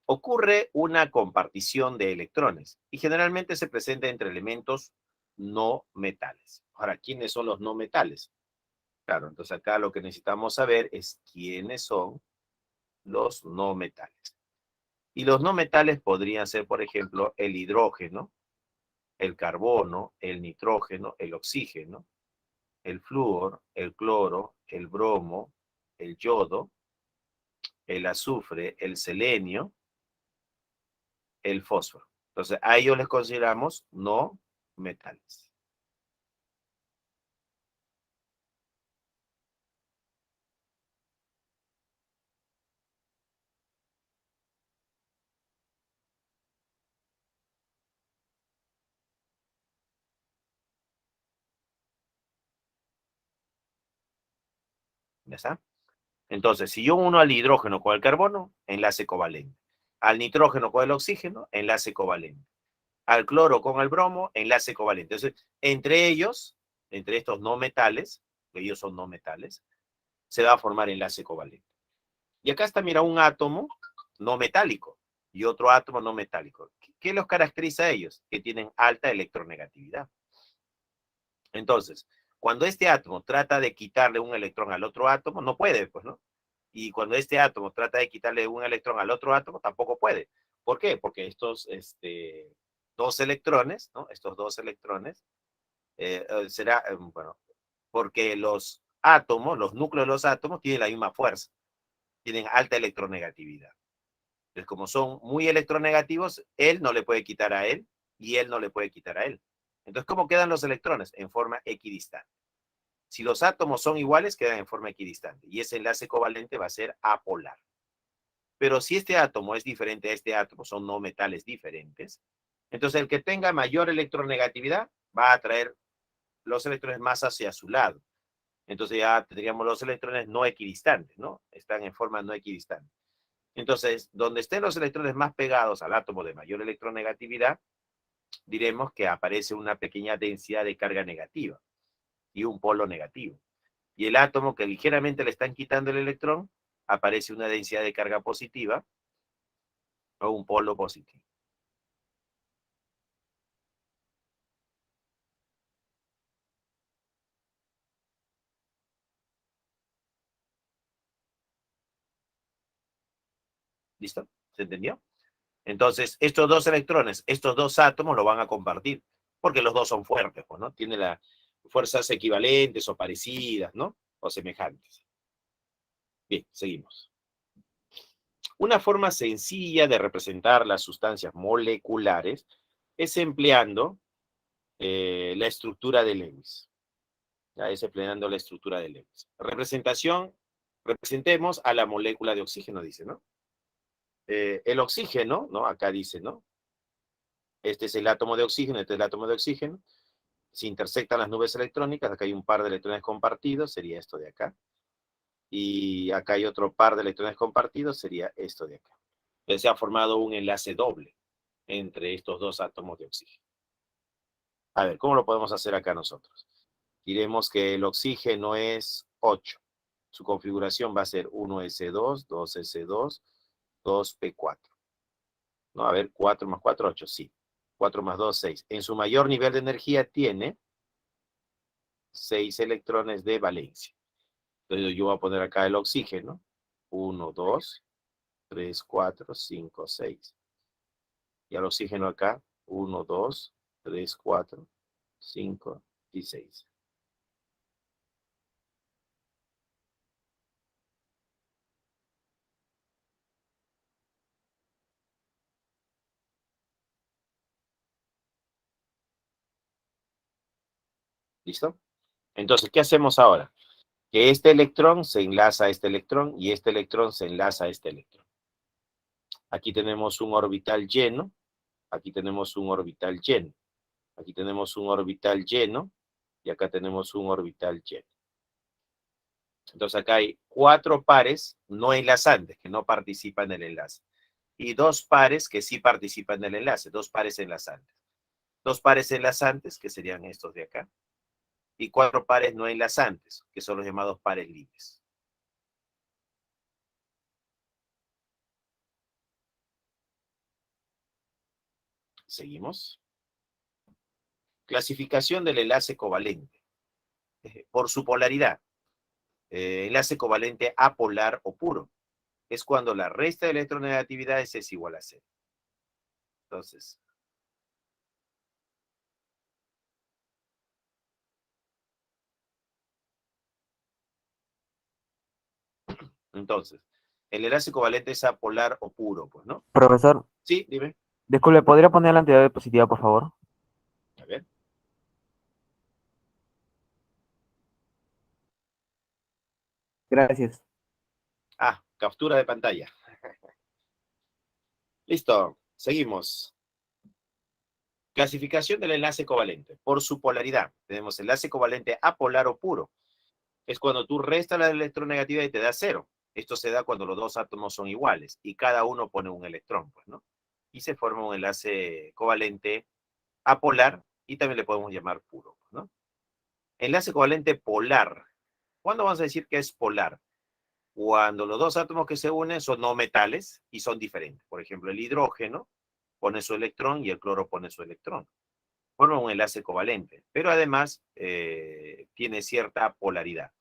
Ocurre una compartición de electrones y generalmente se presenta entre elementos no metales. Ahora, ¿quiénes son los no metales? Claro, entonces acá lo que necesitamos saber es quiénes son los no metales. Y los no metales podrían ser, por ejemplo, el hidrógeno, el carbono, el nitrógeno, el oxígeno, el flúor, el cloro, el bromo, el yodo, el azufre, el selenio, el fósforo. Entonces, a ellos les consideramos no metales. ¿Ya está? Entonces, si yo uno al hidrógeno con el carbono, enlace covalente. Al nitrógeno con el oxígeno, enlace covalente. Al cloro con el bromo, enlace covalente. Entonces, entre ellos, entre estos no metales, que ellos son no metales, se va a formar enlace covalente. Y acá está, mira, un átomo no metálico y otro átomo no metálico. ¿Qué los caracteriza a ellos? Que tienen alta electronegatividad. Entonces, Cuando este átomo trata de quitarle un electrón al otro átomo, no puede, pues, ¿no? Y cuando este átomo trata de quitarle un electrón al otro átomo, tampoco puede. ¿Por qué? Porque estos dos electrones, ¿no? Estos dos electrones, bueno, porque los átomos, los núcleos de los átomos tienen la misma fuerza, tienen alta electronegatividad. Entonces, como son muy electronegativos, él no le puede quitar a él y él no le puede quitar a él. Entonces, ¿cómo quedan los electrones? En forma equidistante. Si los átomos son iguales, quedan en forma equidistante y ese enlace covalente va a ser apolar. Pero si este átomo es diferente a este átomo, son no metales diferentes, entonces el que tenga mayor electronegatividad va a atraer los electrones más hacia su lado. Entonces ya tendríamos los electrones no equidistantes, ¿no? Están en forma no equidistante. Entonces, donde estén los electrones más pegados al átomo de mayor electronegatividad, diremos que aparece una pequeña densidad de carga negativa y un polo negativo. Y el átomo que ligeramente le están quitando el electrón, aparece una densidad de carga positiva o un polo positivo. ¿Listo? ¿Se entendió? Entonces, estos dos electrones, estos dos átomos lo van a compartir, porque los dos son fuertes, pues, ¿no? Tienen las fuerzas equivalentes o parecidas, ¿no? O semejantes. Bien, seguimos. Una forma sencilla de representar las sustancias moleculares es empleando la estructura de Lewis. Ya es empleando la estructura de Lewis. Representemos a la molécula de oxígeno, dice, ¿no? El oxígeno, ¿no? Acá dice, ¿no? Este es el átomo de oxígeno, este es el átomo de oxígeno. Se intersectan las nubes electrónicas, acá hay un par de electrones compartidos, sería esto de acá. Y acá hay otro par de electrones compartidos, sería esto de acá. Entonces se ha formado un enlace doble entre estos dos átomos de oxígeno. A ver, ¿cómo lo podemos hacer acá nosotros? Diremos que el oxígeno es 8. Su configuración va a ser 1s2, 2s2, 2p4. ¿No? A ver, 4 más 4, 8, sí. 4 más 2, 6. En su mayor nivel de energía tiene 6 electrones de valencia. Entonces yo voy a poner acá el oxígeno. 1, 2, 3, 4, 5, 6. Y al oxígeno acá, 1, 2, 3, 4, 5 y 6. ¿Listo? Entonces, ¿qué hacemos ahora? Que este electrón se enlaza a este electrón y este electrón se enlaza a este electrón. Aquí tenemos un orbital lleno, aquí tenemos un orbital lleno, aquí tenemos un orbital lleno y acá tenemos un orbital lleno. Entonces acá hay 4 pares no enlazantes que no participan en el enlace y 2 pares que sí participan en el enlace, 2 pares enlazantes. 2 pares enlazantes que serían estos de acá y 4 pares no enlazantes que son los llamados pares libres. Seguimos. Clasificación del enlace covalente. Por su polaridad. Enlace covalente apolar o puro. Es cuando la resta de electronegatividades es igual a cero. Entonces, el enlace covalente es apolar o puro, pues, ¿no? Profesor, Sí, dime. disculpe, ¿podría poner la entidad diapositiva, por favor? A ver. Gracias. Ah, captura de pantalla. Listo, seguimos. Clasificación del enlace covalente. Por su polaridad. Tenemos enlace covalente apolar o puro. Es cuando tú restas la electronegatividad y te da cero. Esto se da cuando los dos átomos son iguales y cada uno pone un electrón, pues, ¿no? Y se forma un enlace covalente apolar y también le podemos llamar puro, pues, ¿no? Enlace covalente polar. ¿Cuándo vamos a decir que es polar? Cuando los dos átomos que se unen son no metales y son diferentes. Por ejemplo, el hidrógeno pone su electrón y el cloro pone su electrón. forma un enlace covalente, pero además tiene cierta polaridad.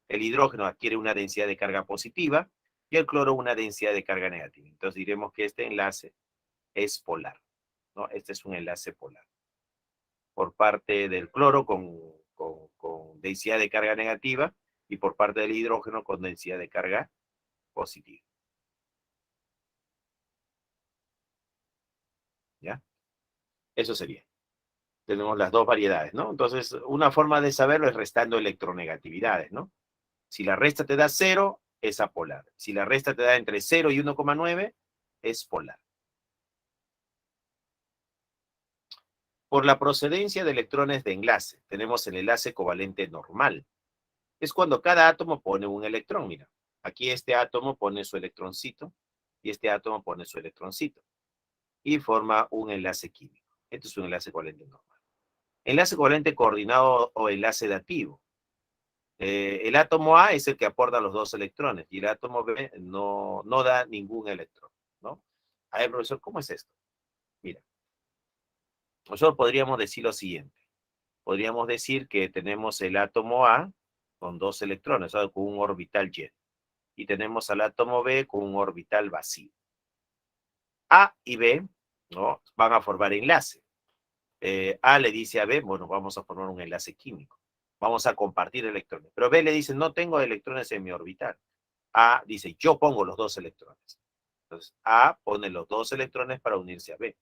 El hidrógeno adquiere una densidad de carga positiva y el cloro una densidad de carga negativa. Entonces diremos que este enlace es polar, ¿no? Este es un enlace polar. Por parte del cloro con densidad de carga negativa y por parte del hidrógeno con densidad de carga positiva. ¿Ya? Eso sería. Tenemos las dos variedades, ¿no? Entonces, una forma de saberlo es restando electronegatividades, ¿no? Si la resta te da 0, es apolar. Si la resta te da entre 0 y 1,9, es polar. Por la procedencia de electrones de enlace, tenemos el enlace covalente normal. Es cuando cada átomo pone un electrón, mira. Aquí este átomo pone su electroncito y este átomo pone su electroncito y forma un enlace químico. Este es un enlace covalente normal. Enlace covalente coordinado o enlace dativo. El átomo A es el que aporta los dos electrones y el átomo B no da ningún electrón, ¿no? A ver, profesor, ¿cómo es esto? Mira, nosotros podríamos decir lo siguiente. Podríamos decir que tenemos el átomo A con dos electrones, ¿sabes? Con un orbital Y. Y tenemos al átomo B con un orbital vacío. A y B, ¿no? Van a formar enlace. A le dice a B, bueno, vamos a formar un enlace químico. Vamos a compartir electrones. Pero B le dice, no tengo electrones en mi orbital. A dice, yo pongo los dos electrones. Entonces, A pone los dos electrones para unirse a B.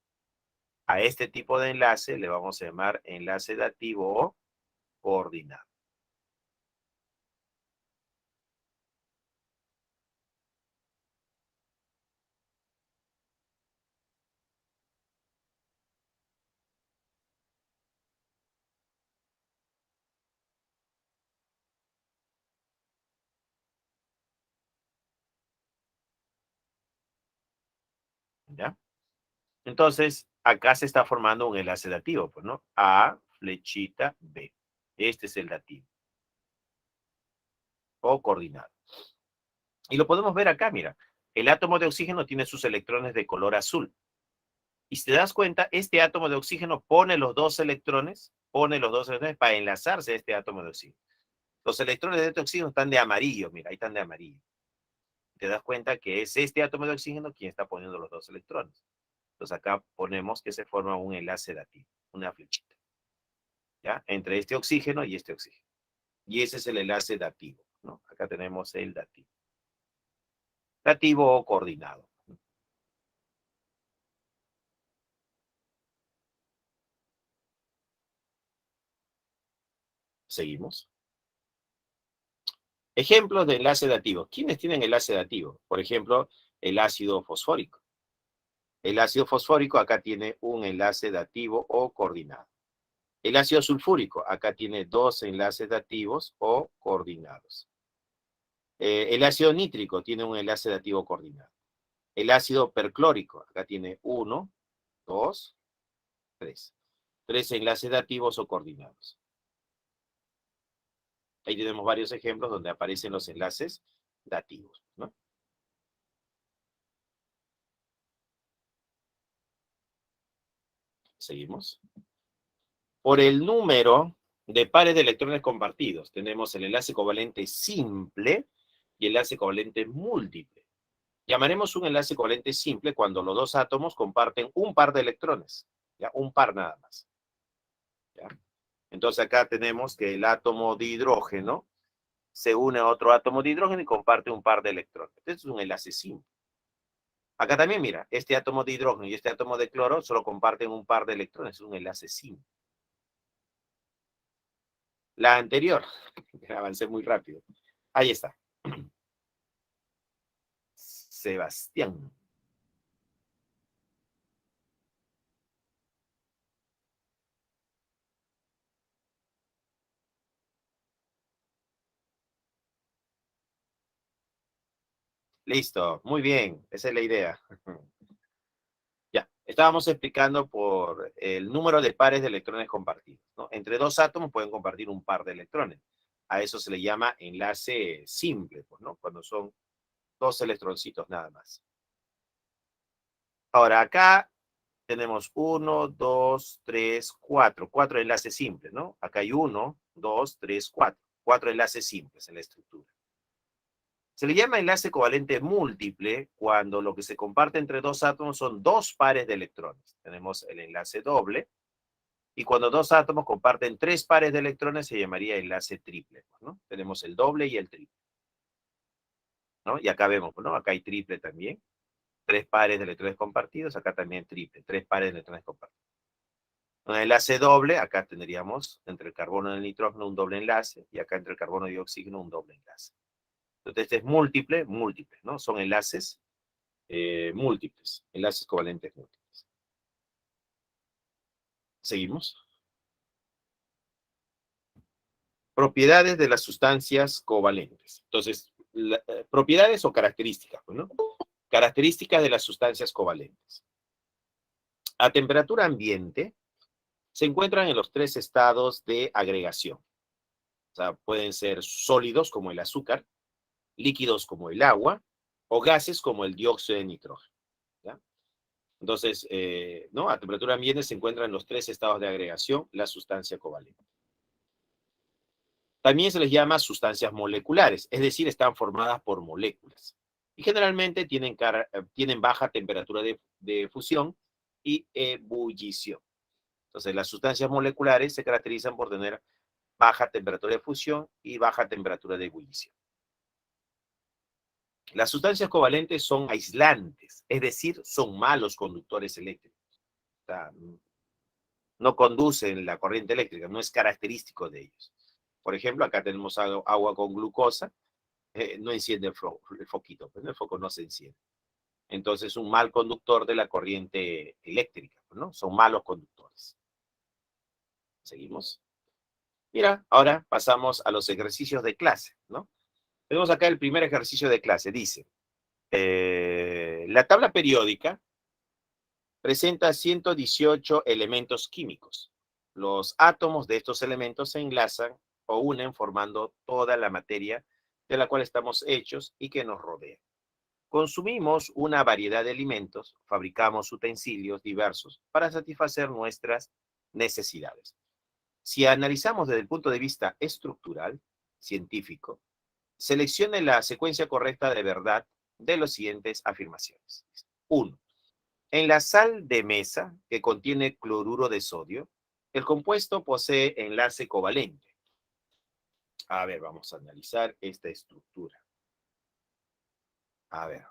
A este tipo de enlace le vamos a llamar enlace dativo o coordinado. ¿Ya? Entonces, acá se está formando un enlace dativo, pues, ¿no? A, flechita, B. Este es el dativo o coordinado. Y lo podemos ver acá, mira. El átomo de oxígeno tiene sus electrones de color azul. Y si te das cuenta, este átomo de oxígeno pone los dos electrones para enlazarse a este átomo de oxígeno. Los electrones de este oxígeno están de amarillo, mira, ahí están de amarillo. Te das cuenta que es este átomo de oxígeno quien está poniendo los dos electrones. Entonces acá ponemos que se forma un enlace dativo, una flechita, ¿ya? Entre este oxígeno y este oxígeno. Y ese es el enlace dativo, ¿no? Acá tenemos el dativo. Dativo o coordinado. Seguimos. Ejemplos de enlace dativo. ¿Quiénes tienen enlace dativo? Por ejemplo, el ácido fosfórico. El ácido fosfórico acá tiene un enlace dativo o coordinado. El ácido sulfúrico acá tiene dos enlaces dativos o coordinados. El ácido nítrico tiene un enlace dativo coordinado. El ácido perclórico acá tiene 1, 2, 3. 3 enlaces dativos o coordinados. Ahí tenemos varios ejemplos donde aparecen los enlaces dativos, ¿no? Seguimos. Por el número de pares de electrones compartidos, tenemos el enlace covalente simple y el enlace covalente múltiple. Llamaremos un enlace covalente simple cuando los dos átomos comparten un par de electrones, ¿ya? Un par nada más, ¿ya? Entonces acá tenemos que el átomo de hidrógeno se une a otro átomo de hidrógeno y comparte un par de electrones. Este es un enlace simple. Acá también, mira, este átomo de hidrógeno y este átomo de cloro solo comparten un par de electrones. Es un enlace simple. La anterior, avancé muy rápido. Ahí está. Sebastián. Listo, muy bien, esa es la idea. Ya, estábamos explicando por el número de pares de electrones compartidos, ¿no? Entre dos átomos pueden compartir un par de electrones. A eso se le llama enlace simple, pues, ¿no? Cuando son dos electroncitos nada más. Ahora, acá tenemos 1, 2, 3, 4. 4 enlaces simples, ¿no? Acá hay 1, 2, 3, 4. 4 enlaces simples en la estructura. Se le llama enlace covalente múltiple cuando lo que se comparte entre dos átomos son dos pares de electrones. Tenemos el enlace doble. Y cuando dos átomos comparten tres pares de electrones se llamaría enlace triple, ¿no? Tenemos el doble y el triple, ¿no? Y acá vemos, ¿no? Acá hay triple también. Tres pares de electrones compartidos, acá también triple, tres pares de electrones compartidos. Un enlace doble, acá tendríamos entre el carbono y el nitrógeno un doble enlace, y acá entre el carbono y el oxígeno un doble enlace. Entonces, este es múltiple, ¿no? Son enlaces múltiples, enlaces covalentes múltiples. Seguimos. Propiedades de las sustancias covalentes. Entonces, propiedades o características, ¿no? Características de las sustancias covalentes. A temperatura ambiente se encuentran en los tres estados de agregación. O sea, pueden ser sólidos como el azúcar, líquidos como el agua o gases como el dióxido de nitrógeno. ¿Ya? Entonces, ¿no? A temperatura ambiente se encuentran en los tres estados de agregación la sustancia covalente. También se les llama sustancias moleculares, es decir, están formadas por moléculas. Y generalmente tienen baja temperatura de fusión y ebullición. Entonces, las sustancias moleculares se caracterizan por tener baja temperatura de fusión y baja temperatura de ebullición. Las sustancias covalentes son aislantes, es decir, son malos conductores eléctricos. O sea, no conducen la corriente eléctrica, no es característico de ellos. Por ejemplo, acá tenemos agua con glucosa, no enciende el foquito, pues, el foco no se enciende. Entonces, un mal conductor de la corriente eléctrica, ¿no? Son malos conductores. Seguimos. Mira, ahora pasamos a los ejercicios de clase, ¿no? Tenemos acá el primer ejercicio de clase. Dice, la tabla periódica presenta 118 elementos químicos. Los átomos de estos elementos se enlazan o unen formando toda la materia de la cual estamos hechos y que nos rodea. Consumimos una variedad de alimentos, fabricamos utensilios diversos para satisfacer nuestras necesidades. Si analizamos desde el punto de vista estructural, científico, seleccione la secuencia correcta de verdad de las siguientes afirmaciones. 1. En la sal de mesa, que contiene cloruro de sodio, el compuesto posee enlace covalente. A ver, vamos a analizar esta estructura. A ver.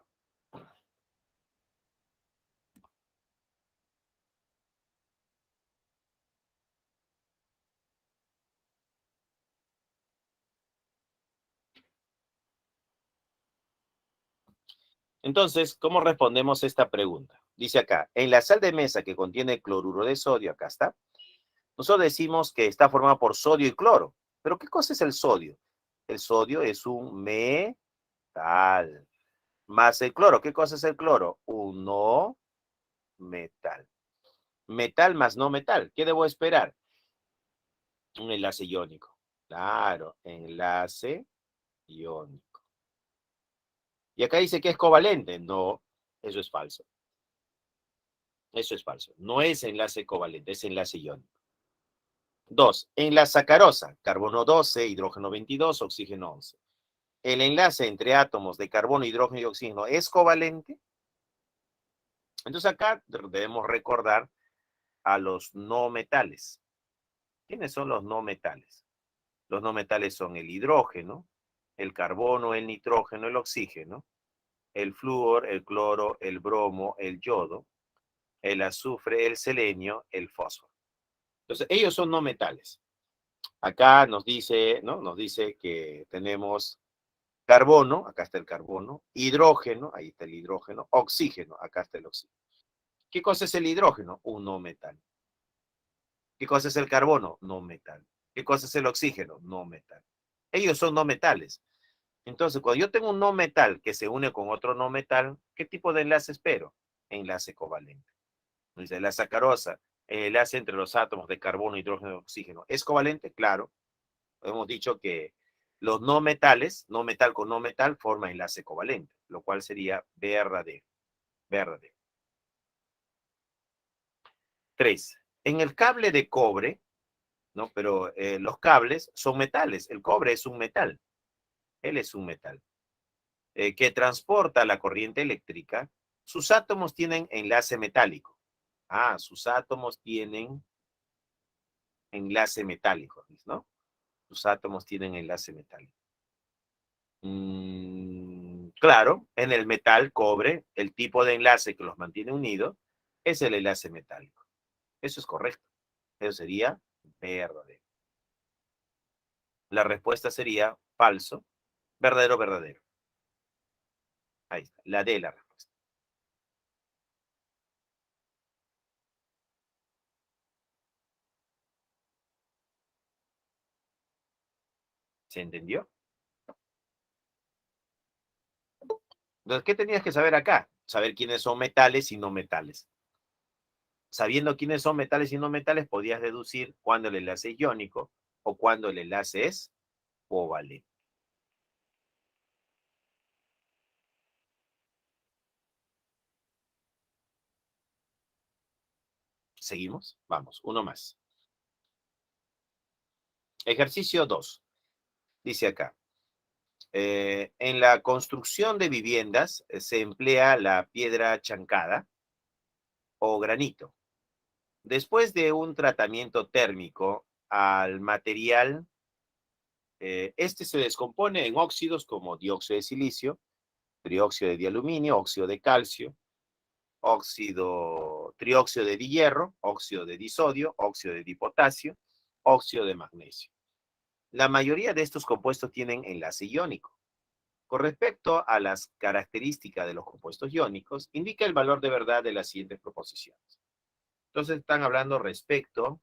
Entonces, ¿cómo respondemos esta pregunta? Dice acá, en la sal de mesa que contiene cloruro de sodio, acá está, nosotros decimos que está formada por sodio y cloro. ¿Pero qué cosa es el sodio? El sodio es un metal. Más el cloro. ¿Qué cosa es el cloro? Un no metal. Metal más no metal. ¿Qué debo esperar? Un enlace iónico. Claro, enlace iónico. Y acá dice que es covalente. No, eso es falso. Eso es falso. No es enlace covalente, es enlace iónico. 2. En la sacarosa, carbono 12, hidrógeno 22, oxígeno 11. ¿El enlace entre átomos de carbono, hidrógeno y oxígeno es covalente? Entonces acá debemos recordar a los no metales. ¿Quiénes son los no metales? Los no metales son el hidrógeno, el carbono, el nitrógeno, el oxígeno, el flúor, el cloro, el bromo, el yodo, el azufre, el selenio, el fósforo. Entonces, ellos son no metales. Acá nos dice, ¿no? Nos dice que tenemos carbono, acá está el carbono, hidrógeno, ahí está el hidrógeno, oxígeno, acá está el oxígeno. ¿Qué cosa es el hidrógeno? Un no metal. ¿Qué cosa es el carbono? No metal. ¿Qué cosa es el oxígeno? No metal. Ellos son no metales. Entonces, cuando yo tengo un no metal que se une con otro no metal, ¿qué tipo de enlace espero? Enlace covalente. Dice, la sacarosa, el enlace entre los átomos de carbono, hidrógeno y oxígeno, ¿es covalente? Claro. Hemos dicho que los no metales, no metal con no metal, forman enlace covalente, lo cual sería verdadero. Verdadero. 3. En el cable de cobre, ¿no? Pero los cables son metales. El cobre es un metal. Él es un metal. Que transporta la corriente eléctrica. Sus átomos tienen enlace metálico. Ah, sus átomos tienen enlace metálico, ¿no? Sus átomos tienen enlace metálico. Claro, en el metal cobre, el tipo de enlace que los mantiene unidos es el enlace metálico. Eso es correcto. Eso sería verdadero. La respuesta sería falso, verdadero, verdadero. Ahí está, la D la respuesta. ¿Se entendió? Entonces, ¿qué tenías que saber acá? Saber quiénes son metales y no metales. Sabiendo quiénes son metales y no metales, podías deducir cuándo el enlace es iónico o cuándo el enlace es covalente. ¿Seguimos? Vamos, uno más. Ejercicio 2. Dice acá. En la construcción de viviendas se emplea la piedra chancada o granito. Después de un tratamiento térmico al material, este se descompone en óxidos como dióxido de silicio, trióxido de dialuminio, óxido de calcio, trióxido de dihierro, óxido de disodio, óxido de dipotasio, óxido de magnesio. La mayoría de estos compuestos tienen enlace iónico. Con respecto a las características de los compuestos iónicos, indica el valor de verdad de las siguientes proposiciones. Entonces están hablando respecto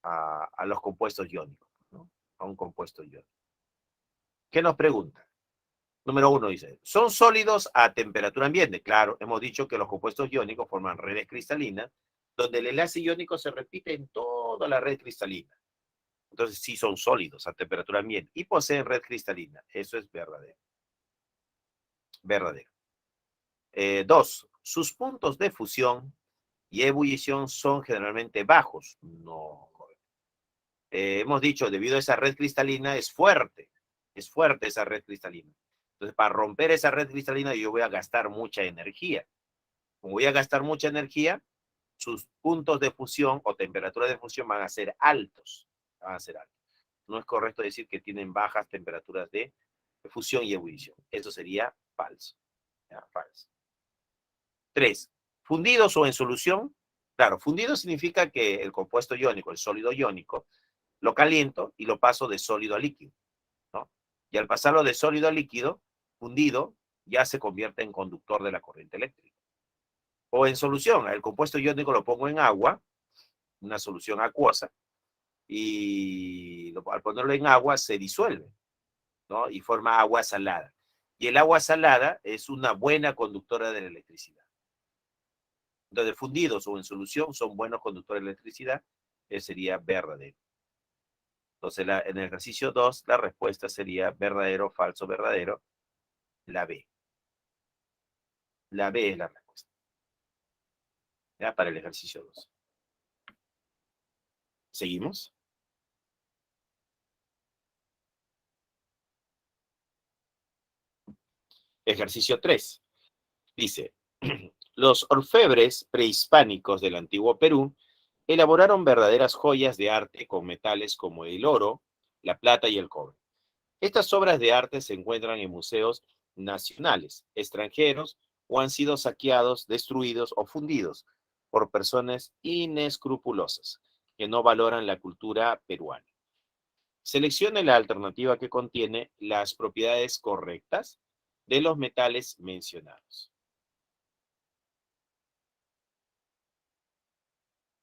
a los compuestos iónicos, ¿no? A un compuesto iónico. ¿Qué nos pregunta? Número 1 dice, ¿son sólidos a temperatura ambiente? Claro, hemos dicho que los compuestos iónicos forman redes cristalinas, donde el enlace iónico se repite en toda la red cristalina. Entonces sí son sólidos a temperatura ambiente y poseen red cristalina. Eso es verdadero. Verdadero. 2. Sus puntos de fusión y ebullición son generalmente bajos. No. Hemos dicho, debido a esa red cristalina, es fuerte esa red cristalina. Entonces, para romper esa red cristalina, yo voy a gastar mucha energía. Como voy a gastar mucha energía, sus puntos de fusión o temperatura de fusión van a ser altos. Van a ser altos. No es correcto decir que tienen bajas temperaturas de fusión y ebullición. Eso sería falso. ¿Ya? Falso. 3. Fundidos o en solución. Claro, fundido significa que el compuesto iónico, el sólido iónico, lo caliento y lo paso de sólido a líquido, ¿no? Y al pasarlo de sólido a líquido, fundido, ya se convierte en conductor de la corriente eléctrica. O en solución, el compuesto iónico lo pongo en agua, una solución acuosa, y al ponerlo en agua se disuelve, ¿no? Y forma agua salada. Y el agua salada es una buena conductora de la electricidad. Entonces, fundidos o en solución son buenos conductores de electricidad, sería verdadero. Entonces, en el ejercicio 2, la respuesta sería verdadero, falso, verdadero, la B. La B es la respuesta. ¿Ya? Para el ejercicio 2. ¿Seguimos? Ejercicio 3. Dice, los orfebres prehispánicos del antiguo Perú elaboraron verdaderas joyas de arte con metales como el oro, la plata y el cobre. Estas obras de arte se encuentran en museos nacionales, extranjeros, o han sido saqueados, destruidos o fundidos por personas inescrupulosas que no valoran la cultura peruana. Seleccione la alternativa que contiene las propiedades correctas de los metales mencionados.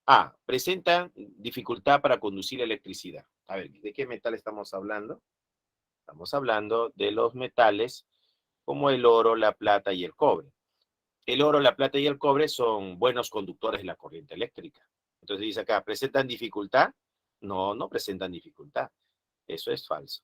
A. Presentan dificultad para conducir electricidad. A ver, ¿de qué metal estamos hablando? Estamos hablando de los metales como el oro, la plata y el cobre. El oro, la plata y el cobre son buenos conductores de la corriente eléctrica. Entonces dice acá, ¿presentan dificultad? No, no presentan dificultad. Eso es falso.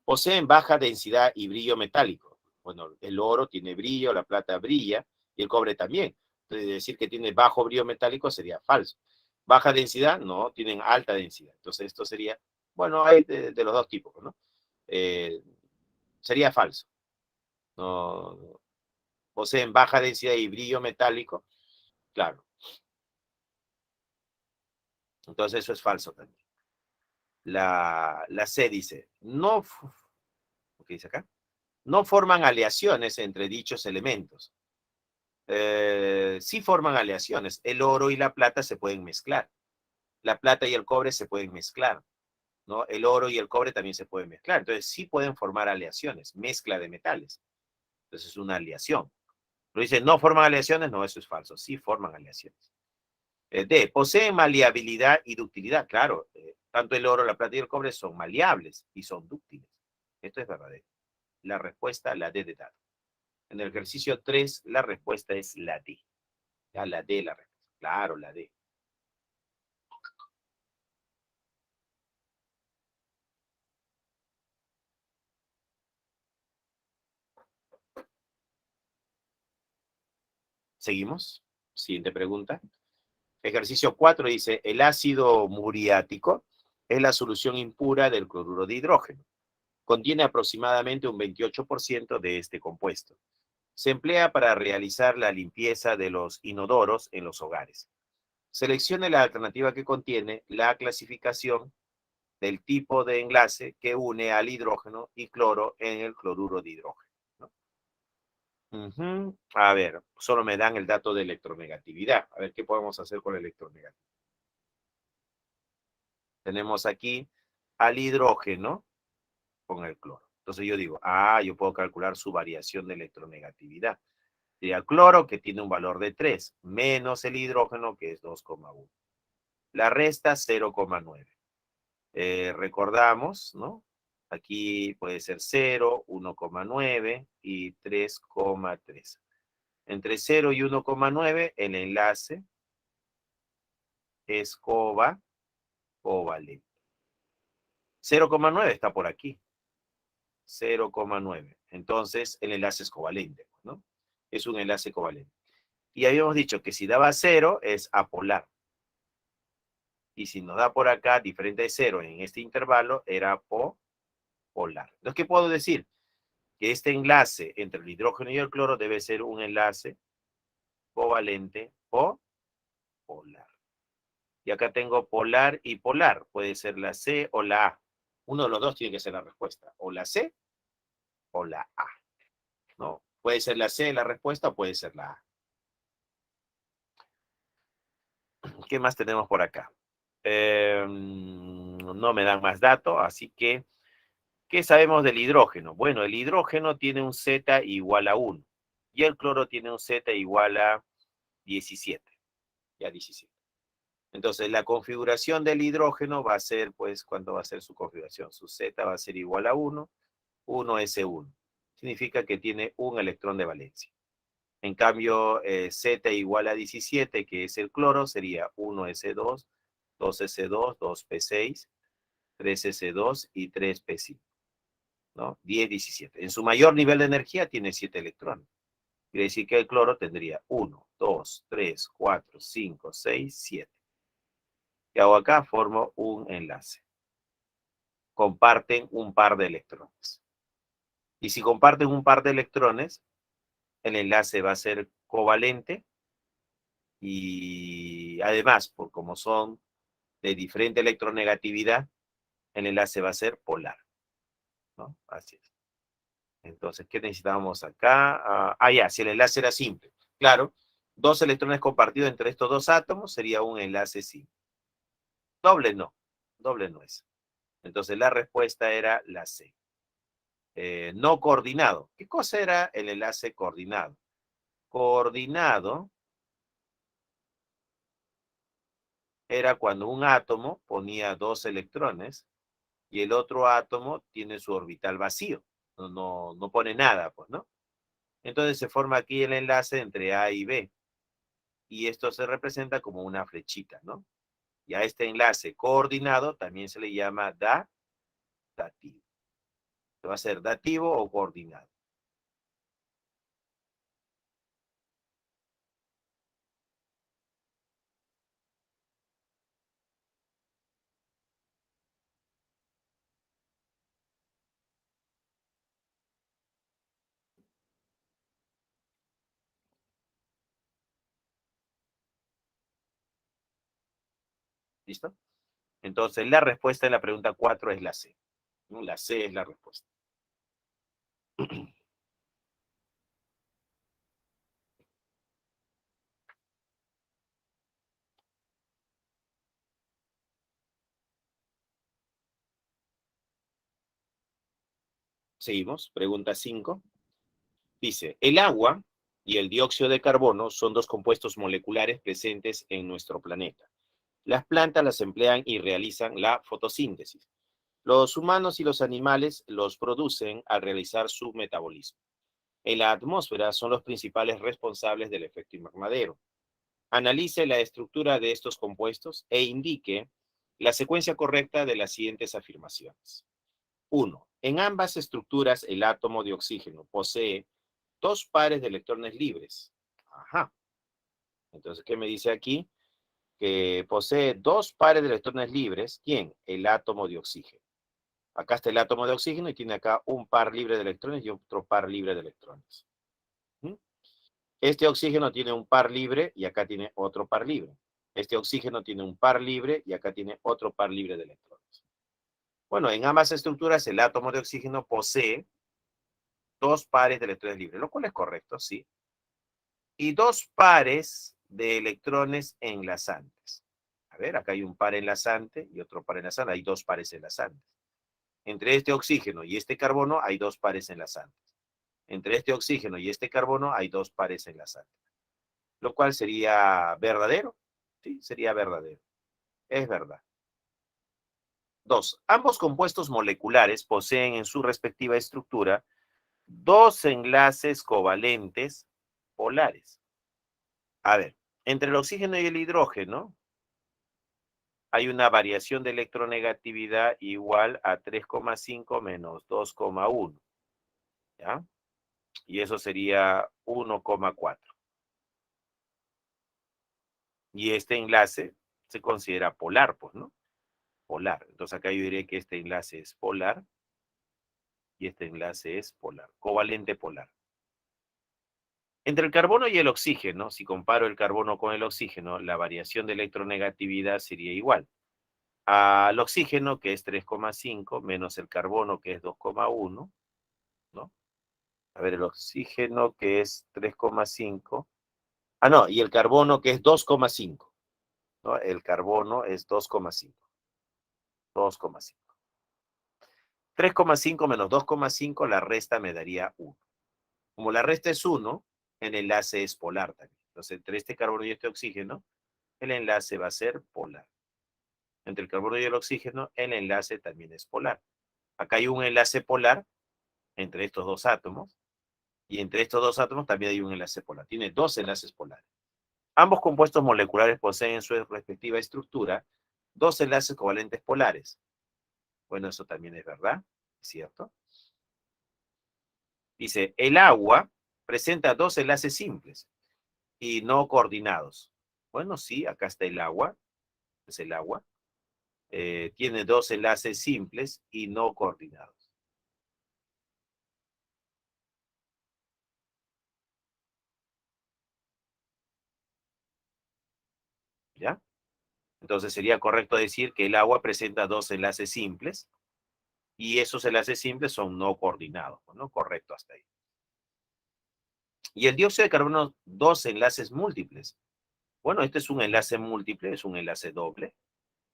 Poseen baja densidad y brillo metálico. Bueno, el oro tiene brillo, la plata brilla y el cobre también. decir que tiene bajo brillo metálico sería falso. Baja densidad, no, tienen alta densidad. Entonces esto sería, bueno, hay de los dos tipos, ¿no? Sería falso. No, poseen baja densidad y brillo metálico, claro. Entonces eso es falso también. La C dice, no, ¿qué dice acá? No forman aleaciones entre dichos elementos. Sí forman aleaciones. El oro y la plata se pueden mezclar. La plata y el cobre se pueden mezclar, ¿no? El oro y el cobre también se pueden mezclar. Entonces sí pueden formar aleaciones, mezcla de metales. Entonces es una aleación. Lo dice, no forman aleaciones, no, eso es falso. Sí forman aleaciones. D, poseen maleabilidad y ductilidad. Claro, tanto el oro, la plata y el cobre son maleables y son dúctiles. Esto es verdadero. La respuesta, la D de dado. En el ejercicio 3, la respuesta es la D. Ya la D, la respuesta. Claro, la D. Seguimos. Siguiente pregunta. Ejercicio 4 dice, el ácido muriático es la solución impura del cloruro de hidrógeno. Contiene aproximadamente un 28% de este compuesto. Se emplea para realizar la limpieza de los inodoros en los hogares. Seleccione la alternativa que contiene la clasificación del tipo de enlace que une al hidrógeno y cloro en el cloruro de hidrógeno, ¿no? A ver, solo me dan el dato de electronegatividad. A ver, ¿qué podemos hacer con la electronegatividad? Tenemos aquí al hidrógeno con el cloro. Entonces yo digo, yo puedo calcular su variación de electronegatividad. Sería cloro, que tiene un valor de 3, menos el hidrógeno, que es 2,1. La resta, 0,9. Recordamos, ¿no? Aquí puede ser 0, 1,9 y 3,3. Entre 0 y 1,9, el enlace es covalente. 0,9 está por aquí. 0,9. Entonces, el enlace es covalente, ¿no? Es un enlace covalente. Y habíamos dicho que si daba 0 es apolar. Y si nos da por acá diferente de 0 en este intervalo, era polar. Entonces, ¿qué puedo decir? Que este enlace entre el hidrógeno y el cloro debe ser un enlace covalente o polar. Y acá tengo polar y polar. Puede ser la C o la A. Uno de los dos tiene que ser la respuesta. O la C o la A. ¿No? Puede ser la C la respuesta o puede ser la A. ¿Qué más tenemos por acá? No me dan más datos, así que, ¿qué sabemos del hidrógeno? Bueno, el hidrógeno tiene un Z igual a 1 y el cloro tiene un Z igual a 17. Ya 17. Entonces, la configuración del hidrógeno va a ser, pues, ¿cuánto va a ser su configuración? Su Z va a ser igual a 1, 1s1. Significa que tiene un electrón de valencia. En cambio, Z igual a 17, que es el cloro, sería 1s2, 2s2, 2p6, 3s2 y 3p5, ¿no? 10, 17. En su mayor nivel de energía tiene 7 electrones. Quiere decir que el cloro tendría 1, 2, 3, 4, 5, 6, 7. ¿Qué hago acá? Formo un enlace. Comparten un par de electrones. Y si comparten un par de electrones, el enlace va a ser covalente y además, por como son de diferente electronegatividad, el enlace va a ser polar, ¿no? Así es. Entonces, ¿qué necesitamos acá? Ya, si el enlace era simple. Claro, dos electrones compartidos entre estos dos átomos sería un enlace simple. Doble no es. Entonces, la respuesta era la C. No coordinado. ¿Qué cosa era el enlace coordinado? Coordinado era cuando un átomo ponía dos electrones y el otro átomo tiene su orbital vacío. No pone nada, pues, ¿no? Entonces se forma aquí el enlace entre A y B. Y esto se representa como una flechita, ¿no? Y a este enlace coordinado también se le llama dativo. Va a ser dativo o coordinado. ¿Listo? Entonces, la respuesta en la pregunta 4 es la C. ¿No? La C es la respuesta. Seguimos. Pregunta 5. Dice, el agua y el dióxido de carbono son dos compuestos moleculares presentes en nuestro planeta. Las plantas las emplean y realizan la fotosíntesis. Los humanos y los animales los producen al realizar su metabolismo. En la atmósfera son los principales responsables del efecto invernadero. Analice la estructura de estos compuestos e indique la secuencia correcta de las siguientes afirmaciones. 1. En ambas estructuras el átomo de oxígeno posee dos pares de electrones libres. Ajá. Entonces, ¿qué me dice aquí? Que posee dos pares de electrones libres. ¿Quién? El átomo de oxígeno. Acá está el átomo de oxígeno y tiene acá un par libre de electrones y otro par libre de electrones. ¿Mm? Este oxígeno tiene un par libre y acá tiene otro par libre. Este oxígeno tiene un par libre y acá tiene otro par libre de electrones. Bueno, en ambas estructuras el átomo de oxígeno posee dos pares de electrones libres, lo cual es correcto, sí. Y dos pares de electrones enlazantes. A ver, acá hay un par enlazante y otro par enlazante. Hay dos pares enlazantes. Entre este oxígeno y este carbono hay dos pares enlazantes. Entre este oxígeno y este carbono hay dos pares enlazantes. Lo cual sería verdadero. Sí, sería verdadero. Es verdad. 2. Ambos compuestos moleculares poseen en su respectiva estructura dos enlaces covalentes polares. A ver, entre el oxígeno y el hidrógeno hay una variación de electronegatividad igual a 3,5 menos 2,1. ¿Ya? Y eso sería 1,4. Y este enlace se considera polar, pues, ¿no? Polar. Entonces acá yo diré que este enlace es polar y este enlace es polar, covalente polar. Entre el carbono y el oxígeno, si comparo el carbono con el oxígeno, la variación de electronegatividad sería igual al oxígeno, que es 3,5, menos el carbono, que es 2,1, ¿no? A ver, el oxígeno, que es 3,5. Ah, no, y el carbono, que es 2,5, ¿no? El carbono es 2,5. 2,5. 3,5 menos 2,5, la resta me daría 1. Como la resta es 1, el enlace es polar también. Entonces, entre este carbono y este oxígeno, el enlace va a ser polar. Entre el carbono y el oxígeno, el enlace también es polar. Acá hay un enlace polar entre estos dos átomos, y entre estos dos átomos también hay un enlace polar. Tiene dos enlaces polares. Ambos compuestos moleculares poseen en su respectiva estructura dos enlaces covalentes polares. Bueno, eso también es verdad, ¿es cierto? Dice, el agua presenta dos enlaces simples y no coordinados. Bueno, sí, acá está el agua, es el agua. Tiene dos enlaces simples y no coordinados. ¿Ya? Entonces sería correcto decir que el agua presenta dos enlaces simples y esos enlaces simples son no coordinados, ¿no? Correcto hasta ahí. Y el dióxido de carbono, dos enlaces múltiples. Bueno, este es un enlace múltiple, es un enlace doble.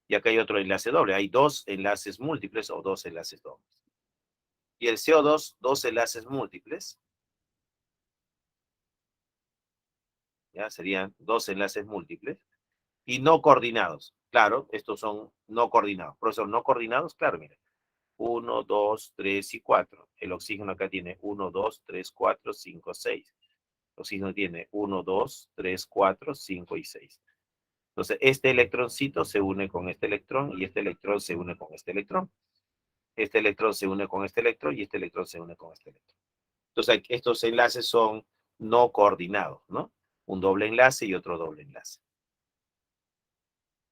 Y acá hay otro enlace doble. Hay dos enlaces múltiples o dos enlaces dobles. Y el CO2, dos enlaces múltiples. Ya serían dos enlaces múltiples. Y no coordinados. Claro, estos son no coordinados. Profesor, no coordinados, claro, mira. 1, 2, 3 y 4. El oxígeno acá tiene 1, 2, 3, 4, 5, 6. El oxígeno tiene 1, 2, 3, 4, 5 y 6. Entonces, este electroncito se une con este electrón y este electrón se une con este electrón. Este electrón se une con este electrón y este electrón se une con este electrón. Entonces, estos enlaces son no coordinados, ¿no? Un doble enlace y otro doble enlace.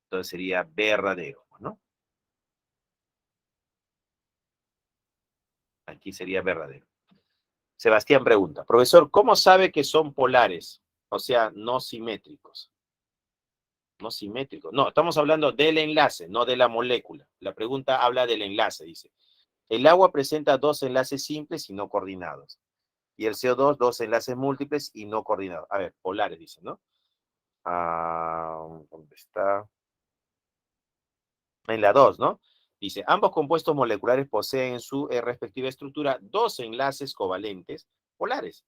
Entonces sería verdadero, ¿no? Aquí sería verdadero. Sebastián pregunta, profesor, ¿cómo sabe que son polares? O sea, no simétricos. No simétrico. No, estamos hablando del enlace, no de la molécula. La pregunta habla del enlace, dice. El agua presenta dos enlaces simples y no coordinados. Y el CO2, dos enlaces múltiples y no coordinados. A ver, polares, dice, ¿no? ¿Dónde está? En la 2, ¿no? Dice, ambos compuestos moleculares poseen en su respectiva estructura dos enlaces covalentes polares.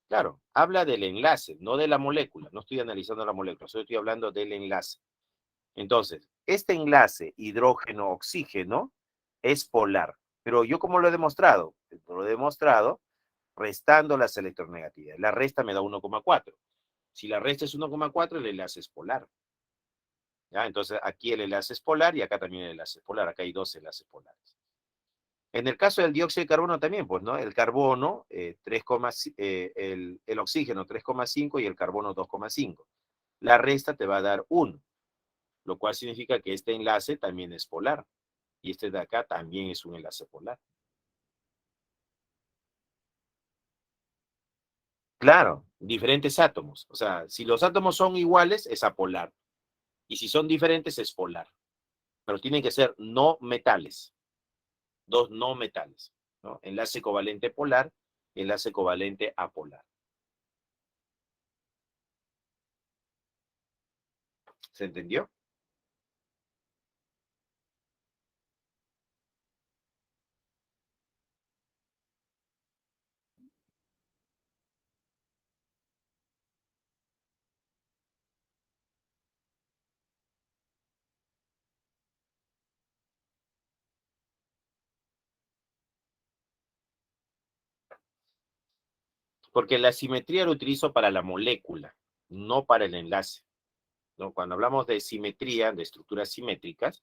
Claro, habla del enlace, no de la molécula. No estoy analizando la molécula, solo estoy hablando del enlace. Entonces, este enlace hidrógeno-oxígeno es polar. Pero yo, ¿cómo lo he demostrado? Lo he demostrado restando las electronegatividades. La resta me da 1,4. Si la resta es 1,4, el enlace es polar. ¿Ya? Entonces, aquí el enlace es polar y acá también el enlace es polar. Acá hay dos enlaces polares. En el caso del dióxido de carbono también, pues, ¿no? El carbono, 3, el oxígeno 3,5 y el carbono 2,5. La resta te va a dar 1, lo cual significa que este enlace también es polar. Y este de acá también es un enlace polar. Claro, diferentes átomos. O sea, si los átomos son iguales, es apolar. Y si son diferentes, es polar. Pero tienen que ser no metales. Dos no metales, ¿no? Enlace covalente polar, enlace covalente apolar. ¿Se entendió? Porque la simetría lo utilizo para la molécula, no para el enlace, ¿no? Cuando hablamos de simetría, de estructuras simétricas,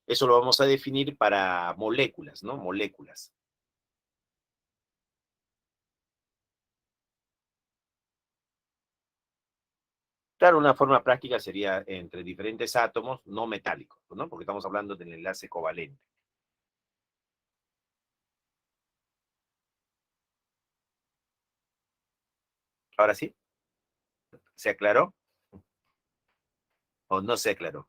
eso lo vamos a definir para moléculas, ¿no? Moléculas. Claro, una forma práctica sería entre diferentes átomos no metálicos, ¿no? Porque estamos hablando del enlace covalente. Ahora sí, ¿se aclaró o no se aclaró?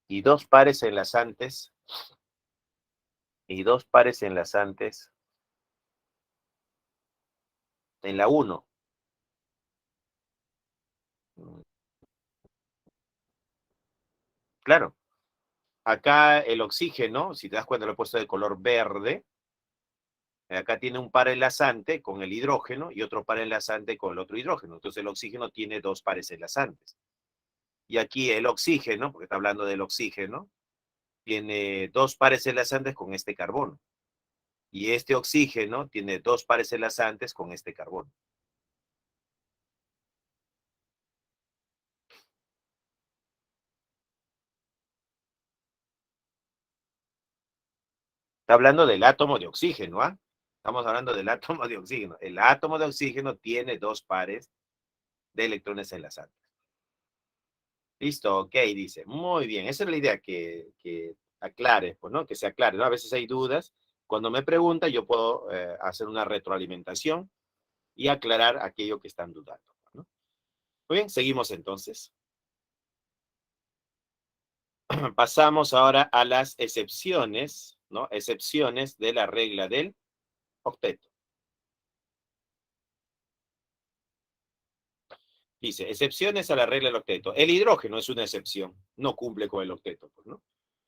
Y dos pares enlazantes, y dos pares enlazantes en la 1. Claro, acá el oxígeno, si te das cuenta, lo he puesto de color verde. Acá tiene un par enlazante con el hidrógeno y otro par enlazante con el otro hidrógeno. Entonces el oxígeno tiene dos pares enlazantes. Y aquí el oxígeno, porque está hablando del oxígeno, tiene dos pares enlazantes con este carbono. Y este oxígeno tiene dos pares enlazantes con este carbono. Está hablando del átomo de oxígeno, ¿ah? Estamos hablando del átomo de oxígeno. El átomo de oxígeno tiene dos pares de electrones enlazantes. Listo, ok, dice. Muy bien, esa es la idea, que aclare, pues, ¿no? Que se aclare, ¿no? A veces hay dudas. Cuando me pregunta, yo puedo hacer una retroalimentación y aclarar aquello que están dudando, ¿no? Muy bien, seguimos entonces. Pasamos ahora a las excepciones, ¿no? Excepciones de la regla del octeto. Dice, excepciones a la regla del octeto. El hidrógeno es una excepción, no cumple con el octeto, pues, ¿no?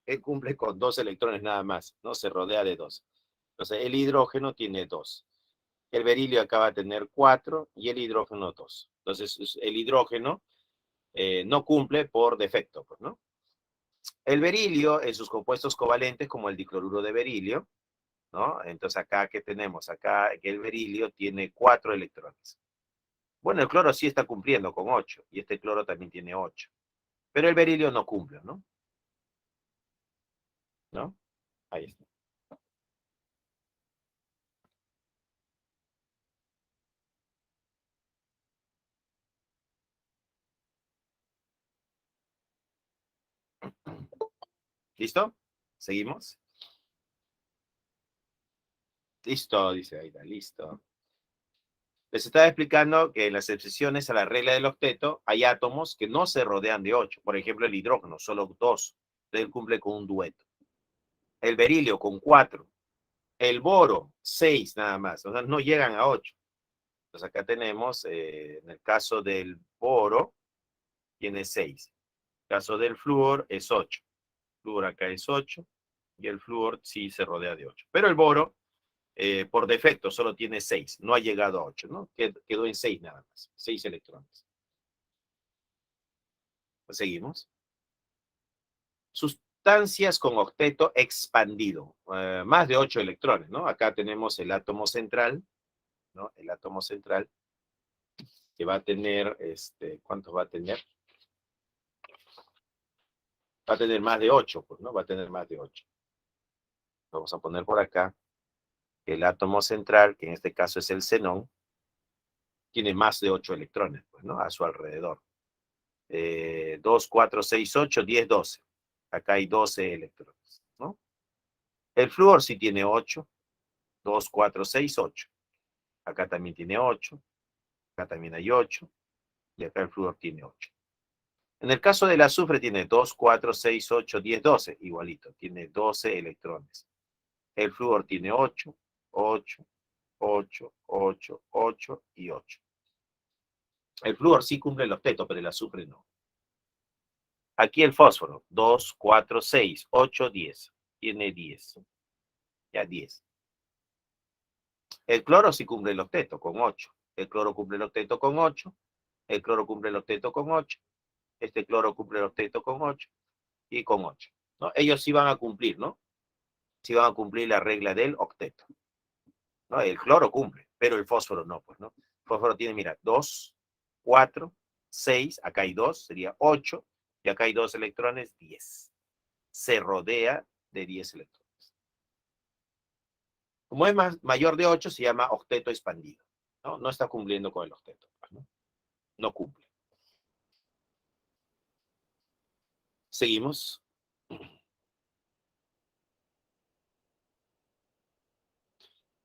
Él cumple con dos electrones nada más, ¿no? Se rodea de dos. Entonces, el hidrógeno tiene dos. El berilio acaba de tener 4 y el hidrógeno 2. Entonces, el hidrógeno no cumple por defecto, pues, ¿no? El berilio en sus compuestos covalentes, como el dicloruro de berilio, ¿no? Entonces, acá, ¿qué tenemos? Acá que el berilio tiene 4 electrones. Bueno, el cloro sí está cumpliendo con 8 y este cloro también tiene 8. Pero el berilio no cumple, ¿no? ¿No? Ahí está. ¿Listo? ¿Seguimos? Listo, dice Aida, listo. Les estaba explicando que en las excepciones a la regla del octeto hay átomos que no se rodean de 8. Por ejemplo, el hidrógeno, solo 2. Él cumple con un dueto. El berilio con 4. El boro, 6 nada más. O sea, no llegan a 8. Entonces acá tenemos, en el caso del boro, tiene 6. En el caso del flúor es 8. El flúor acá es 8. Y el flúor sí se rodea de 8. Pero el boro, por defecto, solo tiene 6. No ha llegado a 8, ¿no? Quedó en 6 nada más. 6 electrones. Pues seguimos. Sustancias con octeto expandido. Más de 8 electrones, ¿no? Acá tenemos el átomo central, ¿no? El átomo central que va a tener, ¿cuántos va a tener? Va a tener más de 8, pues, ¿no? Va a tener más de 8. Vamos a poner por acá el átomo central, que en este caso es el xenón, tiene más de 8 electrones, pues, ¿no? A su alrededor. 2, 4, 6, 8, 10, 12. Acá hay 12 electrones, ¿no? El flúor sí tiene 8. 2, 4, 6, 8. Acá también tiene 8. Acá también hay 8. Y acá el flúor tiene 8. En el caso del azufre tiene 2, 4, 6, 8, 10, 12. Igualito, tiene 12 electrones. El flúor tiene 8, 8, 8, 8, 8 y 8. El flúor sí cumple el octeto, pero el azufre no. Aquí el fósforo, 2, 4, 6, 8, 10. Tiene 10. Ya 10. El cloro sí cumple el octeto con 8. El cloro cumple el octeto con 8. El cloro cumple el octeto con 8. Este cloro cumple el octeto con 8. Y con 8. ¿No? Ellos sí van a cumplir, ¿no? Sí van a cumplir la regla del octeto. ¿No? El cloro cumple, pero el fósforo no, pues, ¿no? El fósforo tiene, mira, 2, 4, 6, acá hay 2, sería 8, y acá hay 2 electrones, 10. Se rodea de 10 electrones. Como es mayor de 8, se llama octeto expandido, ¿no? No está cumpliendo con el octeto, ¿no? No cumple. Seguimos.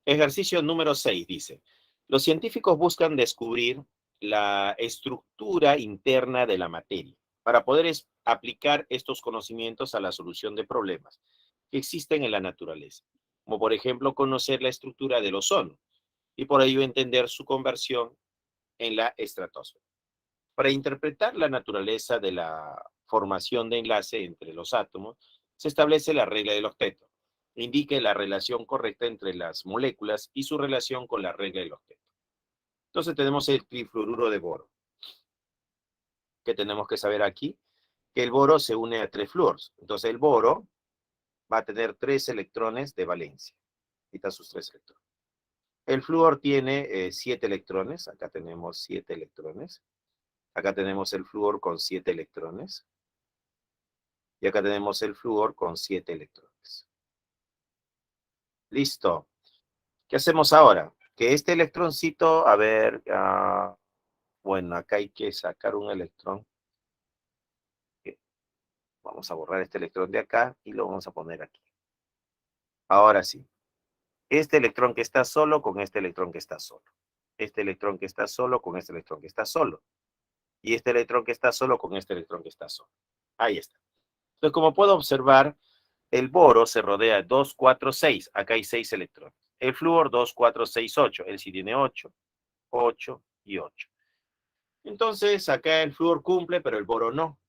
Ejercicio número 6 dice, los científicos buscan descubrir la estructura interna de la materia para poder aplicar estos conocimientos a la solución de problemas que existen en la naturaleza, como por ejemplo conocer la estructura del ozono y por ello entender su conversión en la estratosfera. Para interpretar la naturaleza de la formación de enlace entre los átomos, se establece la regla del octeto. Indique la relación correcta entre las moléculas y su relación con la regla del octeto. Entonces tenemos el trifluoruro de boro. ¿Qué tenemos que saber aquí? Que el boro se une a 3 flúoros. Entonces el boro va a tener 3 electrones de valencia. Quita sus 3 electrones. El flúor tiene 7 electrones. Acá tenemos 7 electrones. Acá tenemos el flúor con 7 electrones. Y acá tenemos el flúor con 7 electrones. Listo. ¿Qué hacemos ahora? Que este electroncito, a ver, bueno, acá hay que sacar un electrón. Vamos a borrar este electrón de acá y lo vamos a poner aquí. Ahora sí. Este electrón que está solo con este electrón que está solo. Este electrón que está solo con este electrón que está solo. Y este electrón que está solo con este electrón que está solo. Ahí está. Entonces, como puedo observar, el boro se rodea de 2, 4, 6. Acá hay 6 electrones. El flúor 2, 4, 6, 8. Él sí tiene 8, 8 y 8. Entonces, acá el flúor cumple, pero el boro no.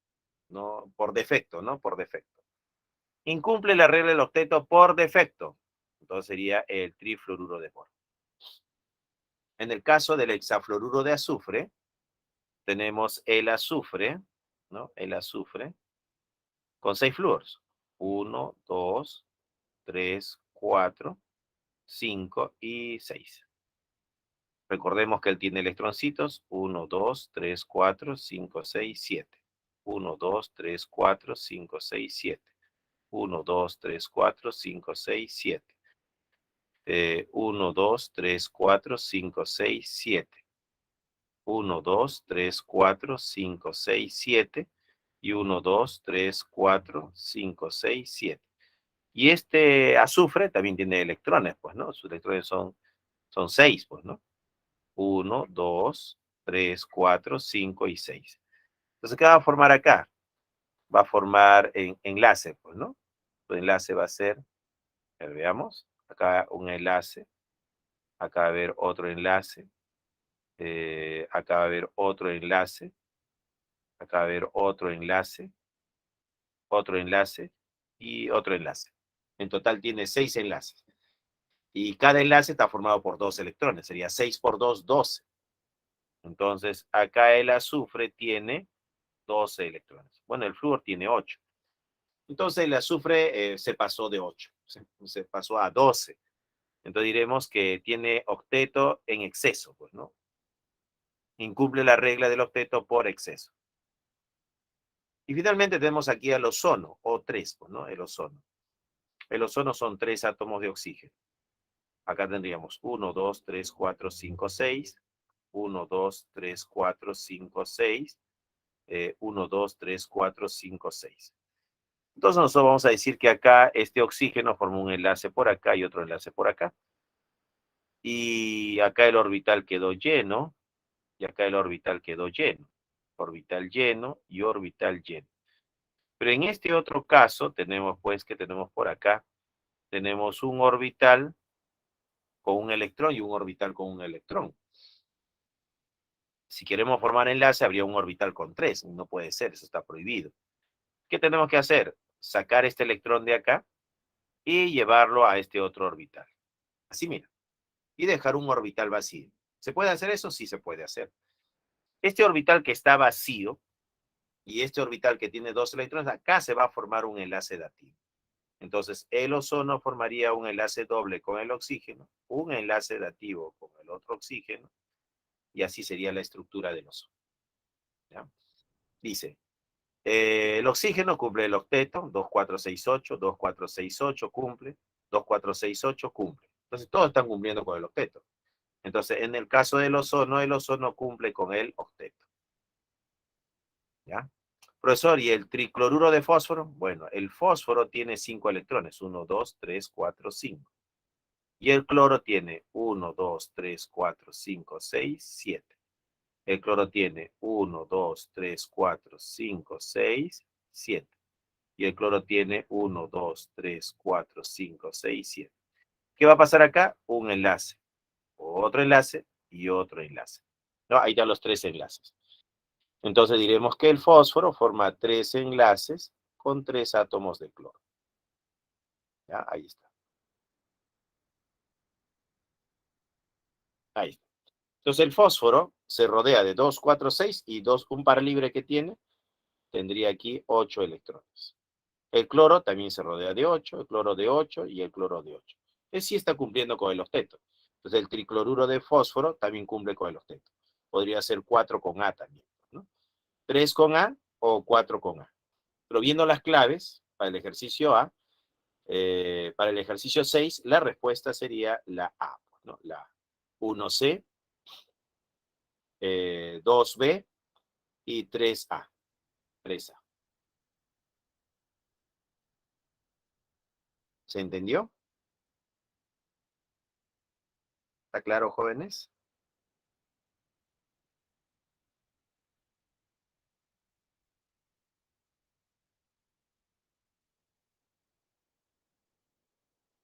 No, por defecto, ¿no? Por defecto. Incumple la regla del octeto por defecto. Entonces sería el trifluoruro de boro. En el caso del hexafluoruro de azufre, tenemos el azufre, ¿no? El azufre con 6 flúoros. 1, 2, 3, 4, 5 y 6. Recordemos que él tiene electroncitos. 1, 2, 3, 4, 5, 6, 7. 1, 2, 3, 4, 5, 6, 7. 1, 2, 3, 4, 5, 6, 7. 1, 2, 3, 4, 5, 6, 7. 1, 2, 3, 4, 5, 6, 7. Y 1, 2, 3, 4, 5, 6, 7. Y este azufre también tiene electrones, pues, ¿no? Sus electrones son 6, pues, ¿no? 1, 2, 3, 4, 5 y 6. Entonces, ¿qué va a formar acá? Va a formar enlace, pues, ¿no? Tu enlace va a ser, a ver, veamos, acá un enlace, acá va a haber otro enlace, acá va a haber otro enlace, acá va a haber otro enlace y otro enlace. En total tiene 6 enlaces. Y cada enlace está formado por 2 electrones. Sería 6 por 2, 12. Entonces, acá el azufre tiene 12 electrones. Bueno, el flúor tiene 8. Entonces, el azufre se pasó de 8. Se pasó a 12. Entonces, diremos que tiene octeto en exceso, pues, ¿no? Incumple la regla del octeto por exceso. Y finalmente tenemos aquí al ozono, O3, pues, ¿no? El ozono. El ozono son 3 átomos de oxígeno. Acá tendríamos 1, 2, 3, 4, 5, 6. 1, 2, 3, 4, 5, 6. 1, 2, 3, 4, 5, 6. Entonces nosotros vamos a decir que acá este oxígeno forma un enlace por acá y otro enlace por acá. Y acá el orbital quedó lleno. Y acá el orbital quedó lleno. Orbital lleno y orbital lleno. Pero en este otro caso tenemos pues que tenemos por acá. Tenemos un orbital con un electrón y un orbital con un electrón. Si queremos formar enlace, habría un orbital con 3. No puede ser, eso está prohibido. ¿Qué tenemos que hacer? Sacar este electrón de acá y llevarlo a este otro orbital. Así, mira. Y dejar un orbital vacío. ¿Se puede hacer eso? Sí se puede hacer. Este orbital que está vacío y este orbital que tiene 2 electrones, acá se va a formar un enlace dativo. Entonces, el ozono formaría un enlace doble con el oxígeno, un enlace dativo con el otro oxígeno, y así sería la estructura del ozono. ¿Ya? Dice, el oxígeno cumple el octeto, 2468, 2468 cumple, 2468 cumple. Entonces, todos están cumpliendo con el octeto. Entonces, en el caso del ozono, el ozono cumple con el octeto. ¿Ya? Profesor, ¿y el tricloruro de fósforo? Bueno, el fósforo tiene 5 electrones, 1, 2, 3, 4, 5. Y el cloro tiene 1, 2, 3, 4, 5, 6, 7. El cloro tiene 1, 2, 3, 4, 5, 6, 7. Y el cloro tiene 1, 2, 3, 4, 5, 6, 7. ¿Qué va a pasar acá? Un enlace, otro enlace y otro enlace. No, ahí están los 3 enlaces. Entonces diremos que el fósforo forma 3 enlaces con 3 átomos de cloro. ¿Ya? Ahí está. Ahí está. Entonces el fósforo se rodea de 2, 4, 6 y un par libre que tiene, tendría aquí 8 electrones. El cloro también se rodea de 8, el cloro de 8 y el cloro de 8. Es sí está cumpliendo con el octeto. Entonces el tricloruro de fósforo también cumple con el octeto. Podría ser 4 con A también, ¿no? 3 con A o 4 con A. Pero viendo las claves para el ejercicio A, para el ejercicio 6, la respuesta sería la A, ¿no? La 1C, 2B y 3A. 3A. ¿Se entendió? ¿Está claro, jóvenes?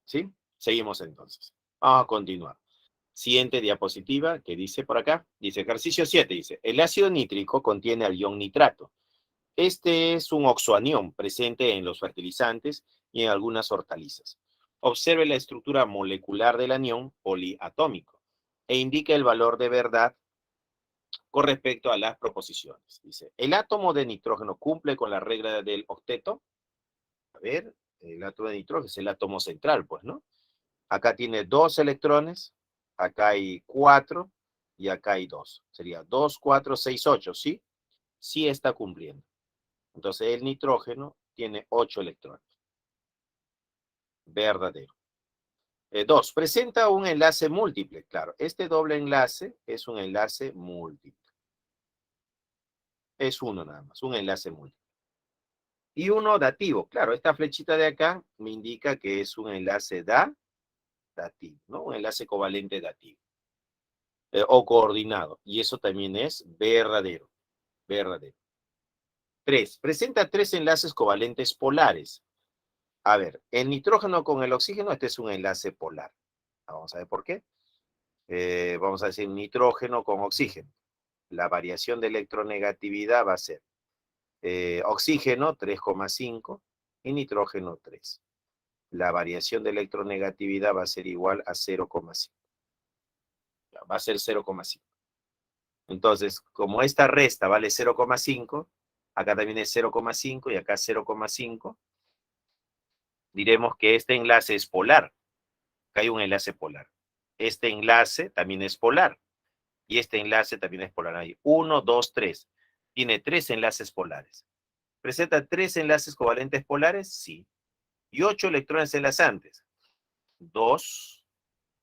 ¿Sí? Seguimos entonces. Vamos a continuar. Siguiente diapositiva que dice por acá. Dice ejercicio 7. Dice, el ácido nítrico contiene al ion nitrato. Este es un oxoanión presente en los fertilizantes y en algunas hortalizas. Observe la estructura molecular del anión poliatómico e indica el valor de verdad con respecto a las proposiciones. Dice, ¿el átomo de nitrógeno cumple con la regla del octeto? A ver, el átomo de nitrógeno es el átomo central, pues, ¿no? Acá tiene 2 electrones, acá hay 4 y acá hay 2. Sería 2, 4, 6, 8, ¿sí? Sí está cumpliendo. Entonces el nitrógeno tiene 8 electrones. Verdadero. 2. Presenta un enlace múltiple. Claro, este doble enlace es un enlace múltiple. Es uno nada más, un enlace múltiple. Y uno dativo. Claro, esta flechita de acá me indica que es un enlace dativo, ¿no? Un enlace covalente dativo. O coordinado. Y eso también es verdadero. Verdadero. 3. Presenta 3 enlaces covalentes polares. A ver, el nitrógeno con el oxígeno, este es un enlace polar. Vamos a ver por qué. Vamos a decir nitrógeno con oxígeno. La variación de electronegatividad va a ser oxígeno 3,5 y nitrógeno 3. La variación de electronegatividad va a ser igual a 0,5. Va a ser 0,5. Entonces, como esta resta vale 0,5, acá también es 0,5 y acá 0,5, diremos que este enlace es polar. Acá hay un enlace polar. Este enlace también es polar. Y este enlace también es polar. Hay 1, 2, 3. Tiene 3 enlaces polares. ¿Presenta 3 enlaces covalentes polares? Sí. Y 8 electrones enlazantes. 2,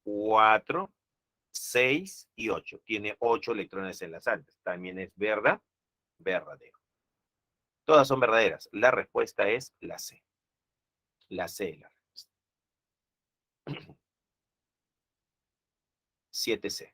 4, 6 y 8. Tiene 8 electrones enlazantes. También es verdadero. Todas son verdaderas. La respuesta es la C. La C es la respuesta. 7C.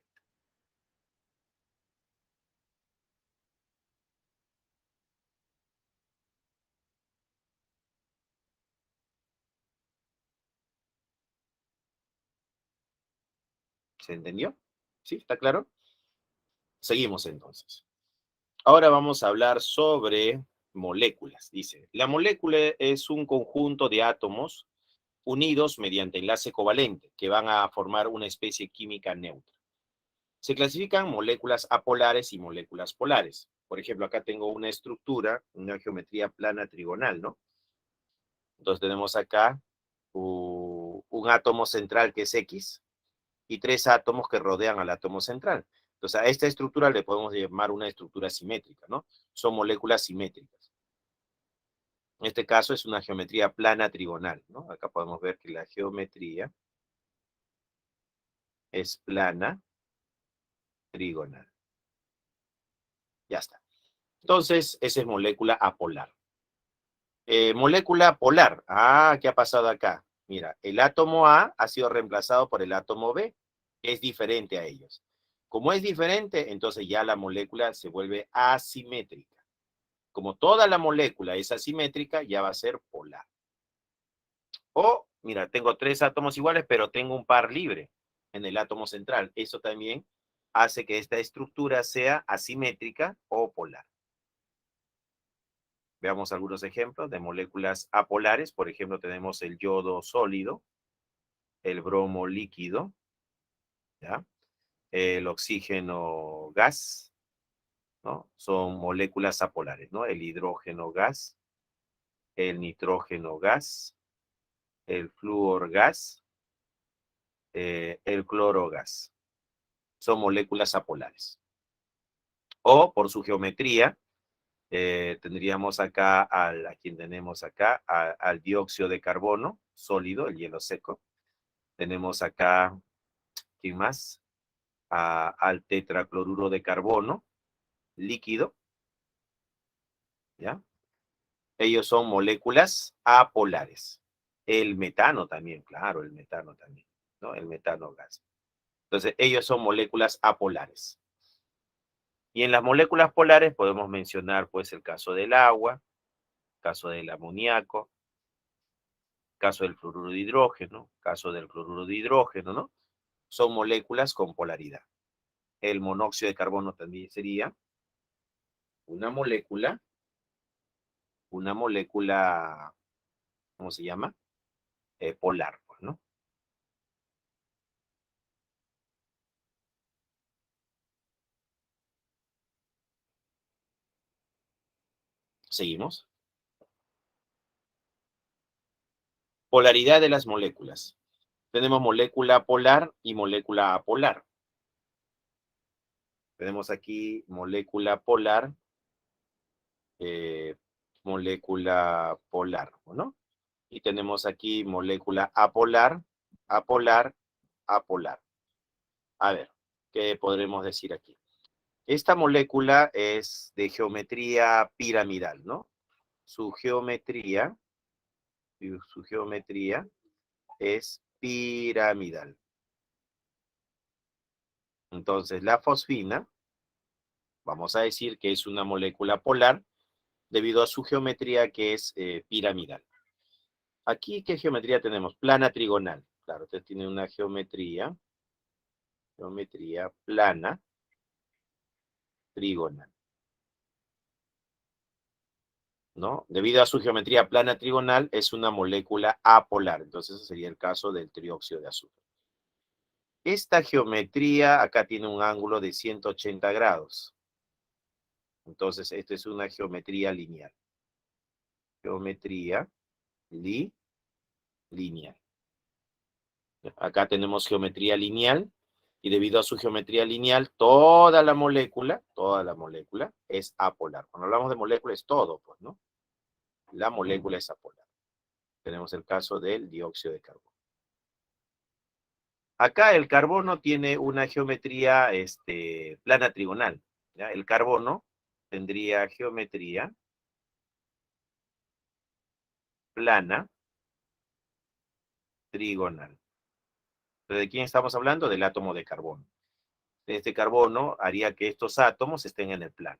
¿Se entendió? ¿Sí? ¿Está claro? Seguimos entonces. Ahora vamos a hablar sobre moléculas. Dice, la molécula es un conjunto de átomos unidos mediante enlace covalente que van a formar una especie química neutra. Se clasifican moléculas apolares y moléculas polares. Por ejemplo, acá tengo una estructura, una geometría plana trigonal, ¿no? Entonces tenemos acá un átomo central que es X y 3 átomos que rodean al átomo central. Entonces a esta estructura le podemos llamar una estructura simétrica, ¿no? Son moléculas simétricas. En este caso es una geometría plana trigonal, ¿no? Acá podemos ver que la geometría es plana trigonal. Ya está. Entonces, esa es molécula apolar. Molécula polar. Ah, ¿qué ha pasado acá? Mira, el átomo A ha sido reemplazado por el átomo B, que es diferente a ellos. Como es diferente, entonces ya la molécula se vuelve asimétrica. Como toda la molécula es asimétrica, ya va a ser polar. O, mira, tengo 3 átomos iguales, pero tengo un par libre en el átomo central. Eso también hace que esta estructura sea asimétrica o polar. Veamos algunos ejemplos de moléculas apolares. Por ejemplo, tenemos el yodo sólido, el bromo líquido, ¿ya? El oxígeno gas, ¿no? Son moléculas apolares, ¿no? El hidrógeno gas, el nitrógeno gas, el flúor gas, el cloro gas. Son moléculas apolares. O por su geometría, tendríamos acá, a quien tenemos acá, al dióxido de carbono sólido, el hielo seco. Tenemos acá, ¿quién más? Al tetracloruro de carbono líquido, ¿ya? Ellos son moléculas apolares. El metano también, claro, el metano también, ¿no? El metano gas. Entonces, ellos son moléculas apolares. Y en las moléculas polares podemos mencionar, pues, el caso del agua, caso del amoníaco, caso del fluoruro de hidrógeno, caso del cloruro de hidrógeno, ¿no? Son moléculas con polaridad. El monóxido de carbono también sería una molécula, ¿cómo se llama? Polar, pues, ¿no? Seguimos. Polaridad de las moléculas. Tenemos molécula polar y molécula apolar. Tenemos aquí molécula polar, molécula polar, ¿no? Y tenemos aquí molécula apolar, apolar, apolar. A ver, ¿qué podremos decir aquí? Esta molécula es de geometría piramidal, ¿no? su geometría, es piramidal. Entonces, la fosfina, vamos a decir que es una molécula polar debido a su geometría que es piramidal. Aquí, ¿qué geometría tenemos? Plana trigonal. Claro, usted tiene una geometría plana trigonal, ¿no? Debido a su geometría plana trigonal, es una molécula apolar. Entonces, ese sería el caso del trióxido de azufre. Esta geometría acá tiene un ángulo de 180 grados. Entonces, esta es una geometría lineal. Geometría lineal. Acá tenemos geometría lineal y debido a su geometría lineal, toda la molécula es apolar. Cuando hablamos de molécula es todo, pues, ¿no? La molécula es apolar. Tenemos el caso del dióxido de carbono. Acá el carbono tiene una geometría plana trigonal, ¿ya? El carbono tendría geometría plana trigonal. ¿De quién estamos hablando? Del átomo de carbono. Este carbono haría que estos átomos estén en el plano.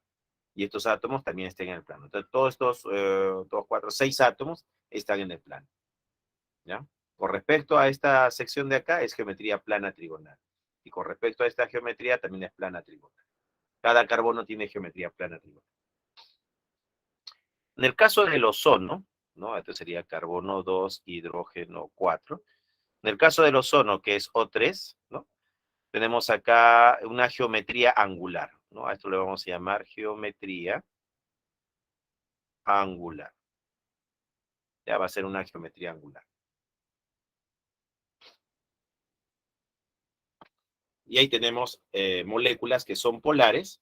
Y estos átomos también estén en el plano. Entonces, todos estos, 2, 4, 6 átomos están en el plano. ¿Ya? Con respecto a esta sección de acá, es geometría plana trigonal. Y con respecto a esta geometría, también es plana trigonal. Cada carbono tiene geometría plana trigonal. En el caso del ozono, ¿no? Esto sería carbono 2, hidrógeno 4. En el caso del ozono, que es O3, ¿no? Tenemos acá una geometría angular, ¿no? A esto le vamos a llamar geometría angular. Ya va a ser una geometría angular. Y ahí tenemos moléculas que son polares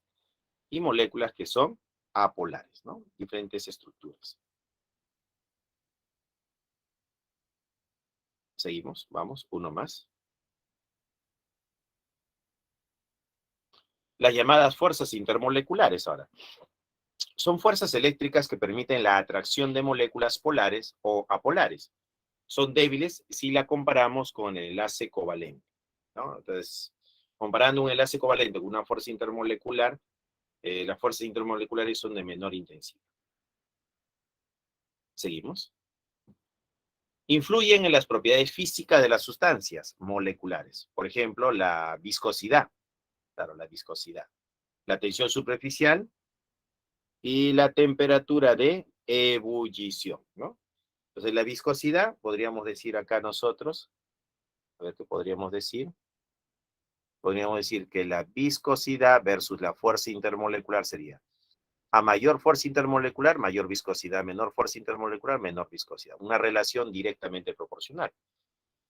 y moléculas que son apolares, ¿no? Diferentes estructuras. Seguimos, vamos, uno más. Las llamadas fuerzas intermoleculares ahora. Son fuerzas eléctricas que permiten la atracción de moléculas polares o apolares. Son débiles si la comparamos con el enlace covalente, ¿no? Entonces, comparando un enlace covalente con una fuerza intermolecular, las fuerzas intermoleculares son de menor intensidad. Seguimos. Influyen en las propiedades físicas de las sustancias moleculares. Por ejemplo, la viscosidad. Claro, la viscosidad. La tensión superficial y la temperatura de ebullición, ¿no? Entonces, la viscosidad, podríamos decir acá nosotros, a ver qué podríamos decir. Podríamos decir que la viscosidad versus la fuerza intermolecular sería a mayor fuerza intermolecular, mayor viscosidad, menor fuerza intermolecular, menor viscosidad. Una relación directamente proporcional.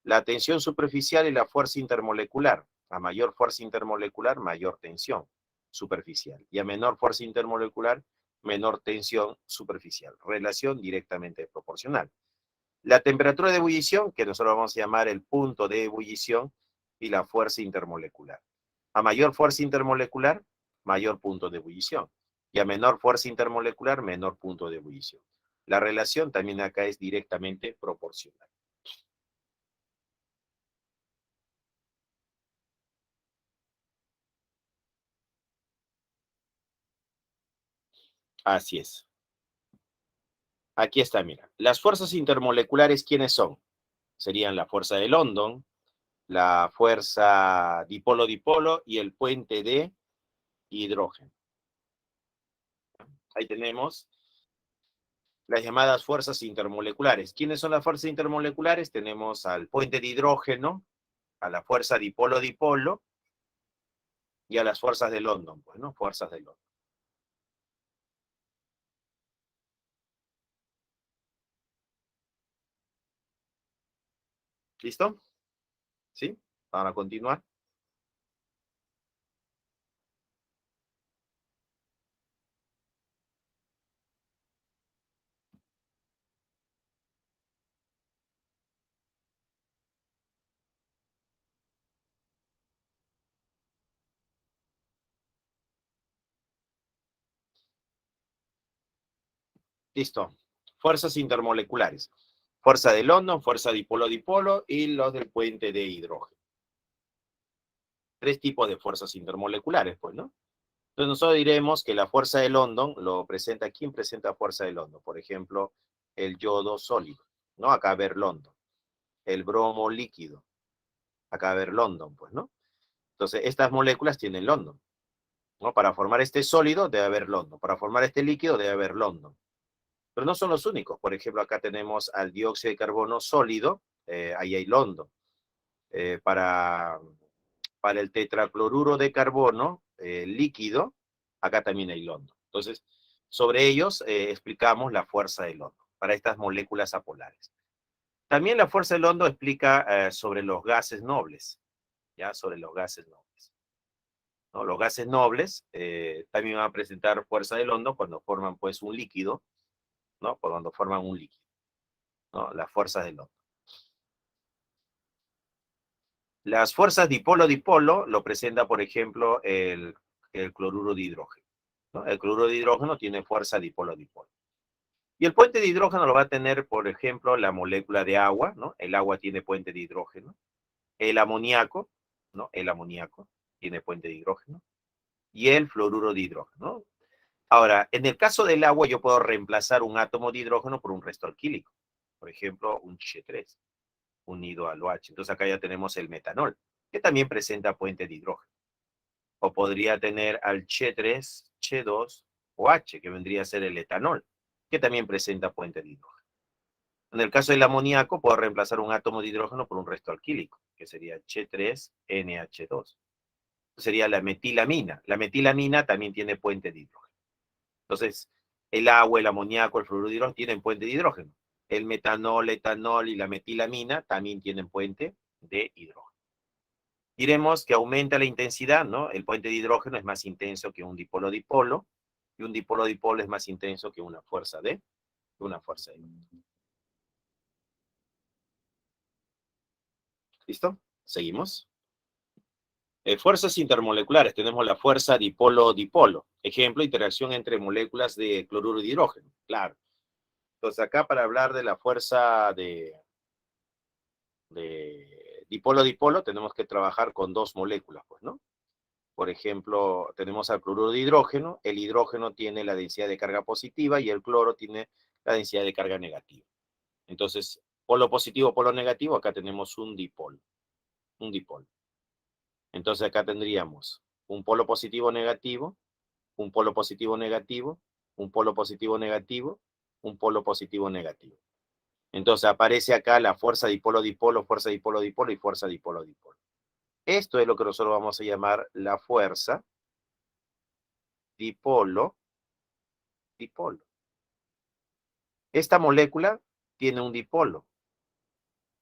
La tensión superficial y la fuerza intermolecular. A mayor fuerza intermolecular, mayor tensión superficial. Y a menor fuerza intermolecular, menor tensión superficial. Relación directamente proporcional. La temperatura de ebullición, que nosotros vamos a llamar el punto de ebullición, y la fuerza intermolecular. A mayor fuerza intermolecular, mayor punto de ebullición. Y a menor fuerza intermolecular, menor punto de ebullición. La relación también acá es directamente proporcional. Así es. Aquí está, mira. Las fuerzas intermoleculares, ¿quiénes son? Serían la fuerza de London, la fuerza dipolo-dipolo y el puente de hidrógeno. Ahí tenemos las llamadas fuerzas intermoleculares. ¿Quiénes son las fuerzas intermoleculares? Tenemos al puente de hidrógeno, a la fuerza dipolo-dipolo y a las fuerzas de London, pues, ¿no? Fuerzas de London. ¿Listo? ¿Sí? Para continuar. Listo. Fuerzas intermoleculares. Fuerza de London, fuerza dipolo-dipolo y los del puente de hidrógeno. 3 tipos de fuerzas intermoleculares, pues, ¿no? Entonces nosotros diremos que la fuerza de London lo presenta, ¿quién presenta fuerza de London? Por ejemplo, el yodo sólido, ¿no? Acá va a haber London. El bromo líquido, acá va a haber London, pues, ¿no? Entonces estas moléculas tienen London, ¿no? Para formar este sólido debe haber London, para formar este líquido debe haber London. Pero no son los únicos. Por ejemplo, acá tenemos al dióxido de carbono sólido, ahí hay London. Para el tetracloruro de carbono líquido, acá también hay London. Entonces, sobre ellos explicamos la fuerza de London, para estas moléculas apolares. También la fuerza de London explica sobre los gases nobles, ¿ya? Sobre los gases nobles, ¿no? Los gases nobles también van a presentar fuerza de London cuando forman, pues, un líquido, ¿no? Cuando forman un líquido, ¿no? Las fuerzas de London. Las fuerzas dipolo-dipolo lo presenta, por ejemplo, el cloruro de hidrógeno, ¿no? El cloruro de hidrógeno tiene fuerza dipolo-dipolo. Y el puente de hidrógeno lo va a tener, por ejemplo, la molécula de agua, ¿no? El agua tiene puente de hidrógeno. El amoníaco, ¿no? El amoníaco tiene puente de hidrógeno. Y el fluoruro de hidrógeno, ¿no? Ahora, en el caso del agua, yo puedo reemplazar un átomo de hidrógeno por un resto alquílico. Por ejemplo, un Ch3 unido al OH. Entonces acá ya tenemos el metanol, que también presenta puente de hidrógeno. O podría tener al Ch3, Ch2 o H, que vendría a ser el etanol, que también presenta puente de hidrógeno. En el caso del amoníaco, puedo reemplazar un átomo de hidrógeno por un resto alquílico, que sería Ch3NH2. Sería la metilamina. La metilamina también tiene puente de hidrógeno. Entonces, el agua, el amoníaco, el fluoruro de hidrógeno tienen puente de hidrógeno. El metanol, etanol y la metilamina también tienen puente de hidrógeno. Diremos que aumenta la intensidad, ¿no? El puente de hidrógeno es más intenso que un dipolo-dipolo, y un dipolo-dipolo es más intenso que una fuerza de ¿Listo? Seguimos. Fuerzas intermoleculares. Tenemos la fuerza dipolo-dipolo. Ejemplo, interacción entre moléculas de cloruro de hidrógeno. Claro. Entonces, acá para hablar de la fuerza de dipolo-dipolo, tenemos que trabajar con 2 moléculas, pues, ¿no? Por ejemplo, tenemos al cloruro de hidrógeno. El hidrógeno tiene la densidad de carga positiva y el cloro tiene la densidad de carga negativa. Entonces, polo positivo, polo negativo, acá tenemos un dipolo. Un dipolo. Entonces acá tendríamos un polo positivo negativo, un polo positivo negativo, un polo positivo negativo, un polo positivo negativo. Entonces aparece acá la fuerza dipolo-dipolo, fuerza dipolo-dipolo y fuerza dipolo-dipolo. Esto es lo que nosotros vamos a llamar la fuerza dipolo-dipolo. Esta molécula tiene un dipolo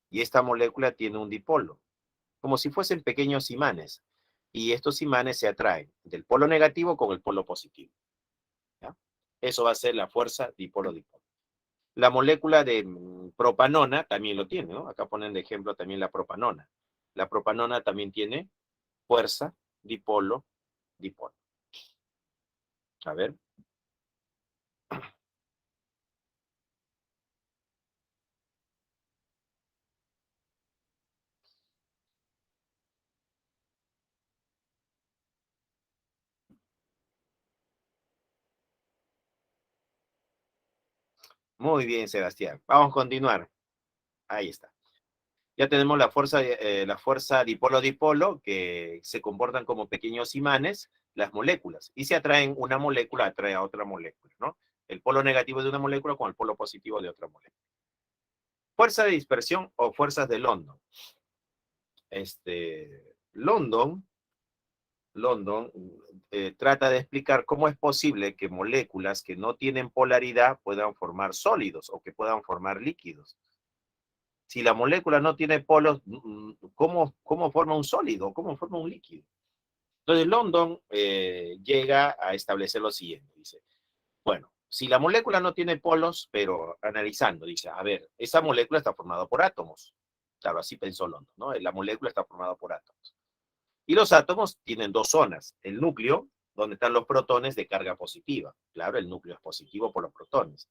y esta molécula tiene un dipolo, como si fuesen pequeños imanes. Y estos imanes se atraen del polo negativo con el polo positivo, ¿ya? Eso va a ser la fuerza dipolo-dipolo. La molécula de propanona también lo tiene, ¿no? Acá ponen de ejemplo también la propanona. La propanona también tiene fuerza dipolo-dipolo. A ver. Muy bien, Sebastián. Vamos a continuar. Ahí está. Ya tenemos la fuerza dipolo-dipolo, que se comportan como pequeños imanes, las moléculas, y se atraen, una molécula atrae a otra molécula, ¿no? El polo negativo de una molécula con el polo positivo de otra molécula. Fuerza de dispersión o fuerzas de London. London trata de explicar cómo es posible que moléculas que no tienen polaridad puedan formar sólidos o que puedan formar líquidos. Si la molécula no tiene polos, ¿cómo forma un sólido? ¿Cómo forma un líquido? Entonces London llega a establecer lo siguiente. Dice, bueno, si la molécula no tiene polos, pero analizando, dice, a ver, esa molécula está formada por átomos. Claro, así pensó London, ¿no? La molécula está formada por átomos. Y los átomos tienen 2 zonas. El núcleo, donde están los protones de carga positiva. Claro, el núcleo es positivo por los protones.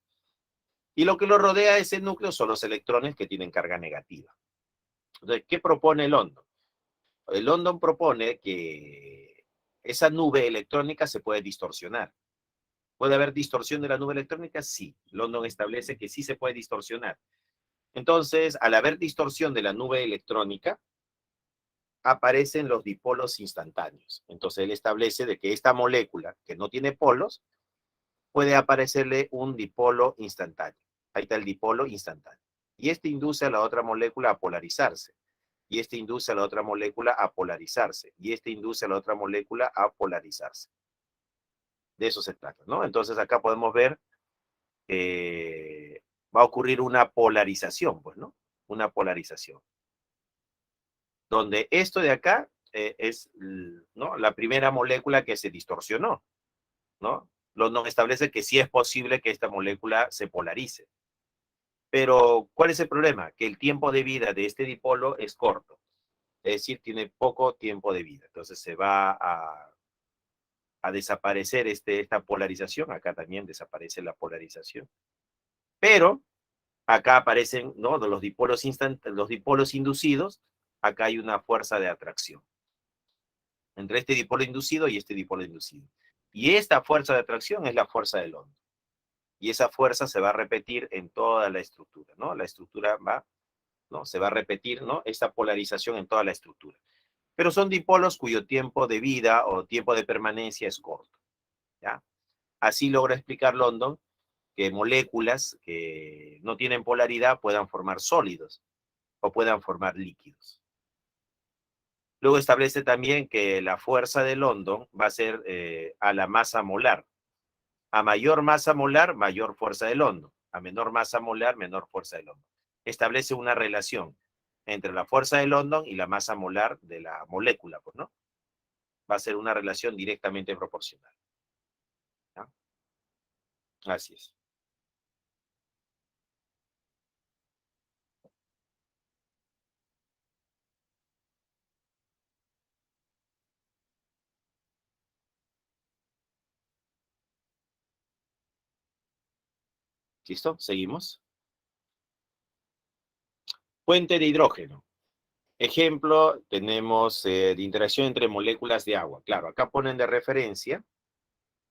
Y lo que lo rodea a ese núcleo son los electrones que tienen carga negativa. Entonces, ¿qué propone London? El London propone que esa nube electrónica se puede distorsionar. ¿Puede haber distorsión de la nube electrónica? Sí. London establece que sí se puede distorsionar. Entonces, al haber distorsión de la nube electrónica, aparecen los dipolos instantáneos. Entonces, él establece de que esta molécula, que no tiene polos, puede aparecerle un dipolo instantáneo. Ahí está el dipolo instantáneo. Y este induce a la otra molécula a polarizarse. Y este induce a la otra molécula a polarizarse. Y este induce a la otra molécula a polarizarse. De eso se trata, ¿no? Entonces, acá podemos ver va a ocurrir una polarización, pues, ¿no? Una polarización. Donde esto de acá es, ¿no? La primera molécula que se distorsionó, ¿no? London establece que sí es posible que esta molécula se polarice. Pero, ¿cuál es el problema? Que el tiempo de vida de este dipolo es corto. Es decir, tiene poco tiempo de vida. Entonces se va a desaparecer esta polarización. Acá también desaparece la polarización. Pero acá aparecen, ¿no? Los dipolos inducidos. Acá hay una fuerza de atracción entre este dipolo inducido y este dipolo inducido. Y esta fuerza de atracción es la fuerza de London. Y esa fuerza se va a repetir en toda la estructura, ¿no? La estructura va, ¿no? Se va a repetir, ¿no? Esta polarización en toda la estructura. Pero son dipolos cuyo tiempo de vida o tiempo de permanencia es corto, ¿ya? Así logra explicar London que moléculas que no tienen polaridad puedan formar sólidos o puedan formar líquidos. Luego establece también que la fuerza de London va a ser a la masa molar. A mayor masa molar, mayor fuerza de London. A menor masa molar, menor fuerza de London. Establece una relación entre la fuerza de London y la masa molar de la molécula, pues, ¿no? Va a ser una relación directamente proporcional. ¿Ya? Así es. ¿Listo? Seguimos. Puente de hidrógeno. Ejemplo, tenemos de interacción entre moléculas de agua. Claro, acá ponen de referencia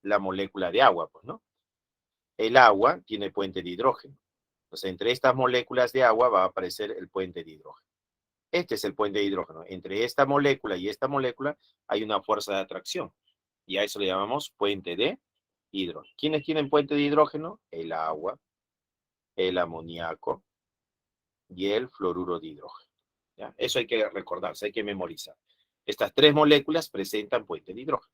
la molécula de agua, pues, ¿no? El agua tiene puente de hidrógeno. Entonces, entre estas moléculas de agua va a aparecer el puente de hidrógeno. Este es el puente de hidrógeno. Entre esta molécula y esta molécula hay una fuerza de atracción. Y a eso le llamamos puente de hidrógeno. ¿Quiénes tienen puente de hidrógeno? El agua, el amoníaco y el fluoruro de hidrógeno. ¿Ya? Eso hay que recordarse, hay que memorizar. Estas tres moléculas presentan puente de hidrógeno.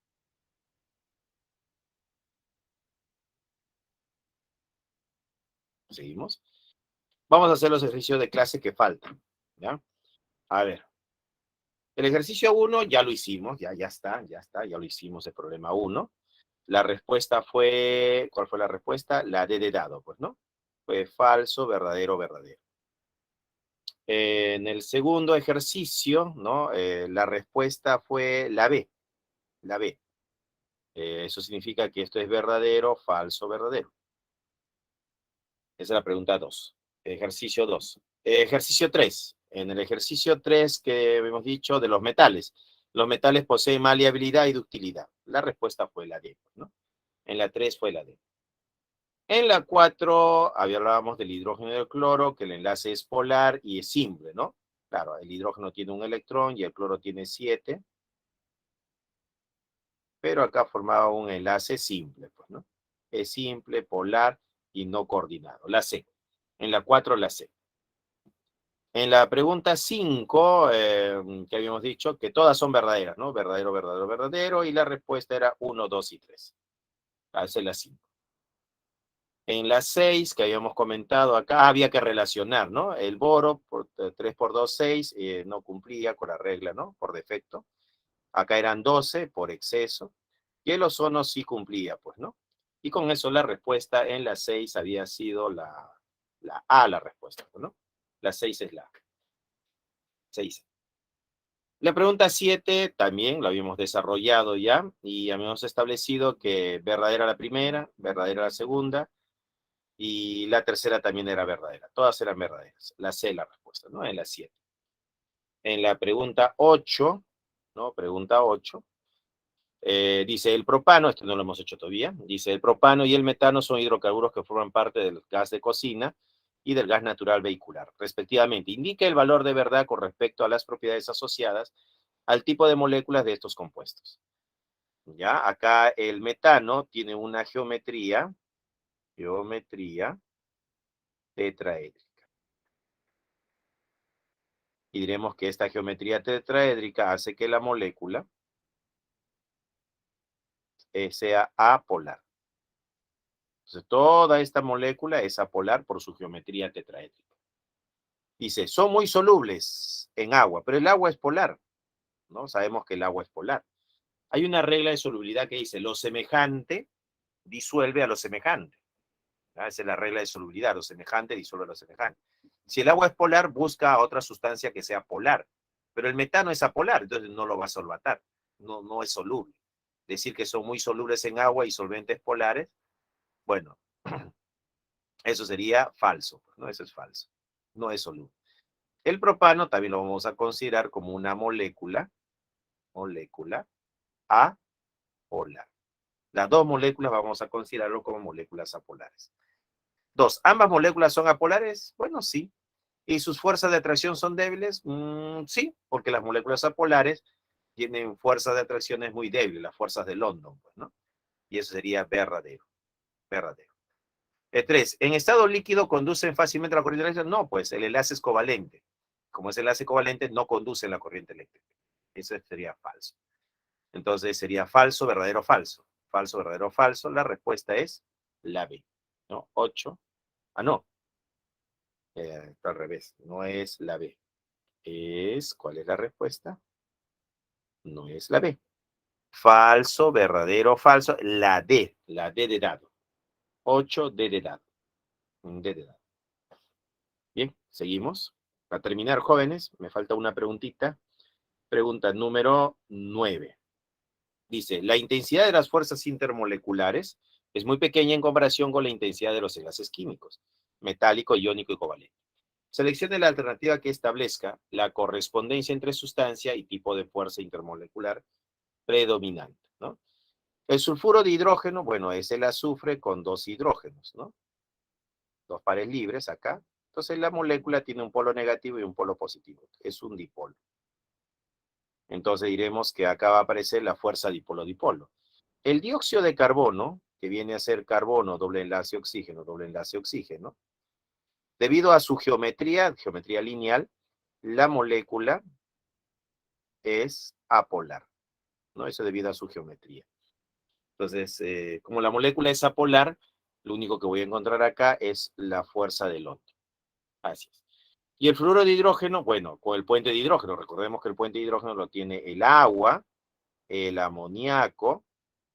Seguimos. Vamos a hacer los ejercicios de clase que faltan. ¿Ya? A ver. El ejercicio 1 ya lo hicimos, ya está, ya lo hicimos el problema 1. La respuesta fue, ¿cuál fue la respuesta? La D de dado, pues, ¿no? Fue falso, verdadero, verdadero. En el segundo ejercicio, ¿no? La respuesta fue la B, la B. Eso significa que esto es verdadero, falso, verdadero. Esa es la pregunta 2. Ejercicio 2. Ejercicio 3. En el ejercicio 3 que hemos dicho de los metales poseen maleabilidad y ductilidad. La respuesta fue la D, ¿no? En la 3 fue la D. En la 4 hablábamos del hidrógeno y del cloro, que el enlace es polar y es simple, ¿no? Claro, el hidrógeno tiene un electrón y el cloro tiene 7, pero acá formaba un enlace simple, pues, ¿no? Es simple, polar y no coordinado. La C. En la 4, la C. En la pregunta 5, que habíamos dicho que todas son verdaderas, ¿no? Verdadero, verdadero, verdadero, y la respuesta era 1, 2 y 3. Esa es la 5. En la 6, que habíamos comentado acá, había que relacionar, ¿no? El boro, por 3 por 2, 6, no cumplía con la regla, ¿no? Por defecto. Acá eran 12 por exceso. Y el ozono sí cumplía, pues, ¿no? Y con eso la respuesta en la 6 había sido la A, la respuesta, ¿no? La 6 es la A. 6. La pregunta 7 también la habíamos desarrollado ya y habíamos establecido que verdadera la primera, verdadera la segunda, Y la tercera también era verdadera. Todas eran verdaderas. La C es la respuesta, ¿no? En la 7. En la pregunta 8, ¿no? Pregunta 8. Dice el propano, esto no lo hemos hecho todavía, dice el propano y el metano son hidrocarburos que forman parte del gas de cocina y del gas natural vehicular, respectivamente. Indica el valor de verdad con respecto a las propiedades asociadas al tipo de moléculas de estos compuestos. Ya, acá el metano tiene una geometría tetraédrica. Y diremos que esta geometría tetraédrica hace que la molécula sea apolar. Entonces, toda esta molécula es apolar por su geometría tetraédrica. Dice, son muy solubles en agua, pero el agua es polar, ¿no? Sabemos que el agua es polar. Hay una regla de solubilidad que dice, lo semejante disuelve a lo semejante. ¿Ah? Esa es la regla de solubilidad, lo semejante disuelve a lo semejante. Si el agua es polar, busca otra sustancia que sea polar, pero el metano es apolar, entonces no lo va a solvatar, no es soluble. Decir que son muy solubles en agua y solventes polares, bueno, eso sería falso, ¿no? Eso es falso, no es soluble. El propano también lo vamos a considerar como una molécula apolar. Las dos moléculas vamos a considerarlo como moléculas apolares. Dos, ¿ambas moléculas son apolares? Bueno, sí. ¿Y sus fuerzas de atracción son débiles? Sí, porque las moléculas apolares tienen fuerzas de atracciones muy débiles, las fuerzas de London, pues, ¿no? Y eso sería verdadero. Tres, ¿en estado líquido conducen fácilmente la corriente eléctrica? No, pues el enlace es covalente. Como es enlace covalente, no conduce la corriente eléctrica. Eso sería falso. Entonces sería falso, verdadero, falso. Falso, verdadero, falso. La respuesta es la B. ¿No? 8. Ah, no. Está al revés. No es la B. ¿Cuál es la respuesta? No es la B. Falso, verdadero, falso. La D de dado. 8, D de dado. D de dado. Bien, seguimos. Para terminar, jóvenes, me falta una preguntita. Pregunta número 9. Dice, la intensidad de las fuerzas intermoleculares es muy pequeña en comparación con la intensidad de los enlaces químicos, metálico, iónico y covalente. Seleccione la alternativa que establezca la correspondencia entre sustancia y tipo de fuerza intermolecular predominante, ¿no? El sulfuro de hidrógeno, bueno, es el azufre con dos hidrógenos, ¿no? Dos pares libres acá. Entonces la molécula tiene un polo negativo y un polo positivo. Es un dipolo. Entonces diremos que acá va a aparecer la fuerza dipolo-dipolo. El dióxido de carbono, que viene a ser carbono, doble enlace oxígeno, debido a su geometría lineal, la molécula es apolar, ¿no? Eso debido a su geometría. Entonces, como la molécula es apolar, lo único que voy a encontrar acá es la fuerza de London. Así es. Y el fluoruro de hidrógeno, bueno, con el puente de hidrógeno, recordemos que el puente de hidrógeno lo tiene el agua, el amoníaco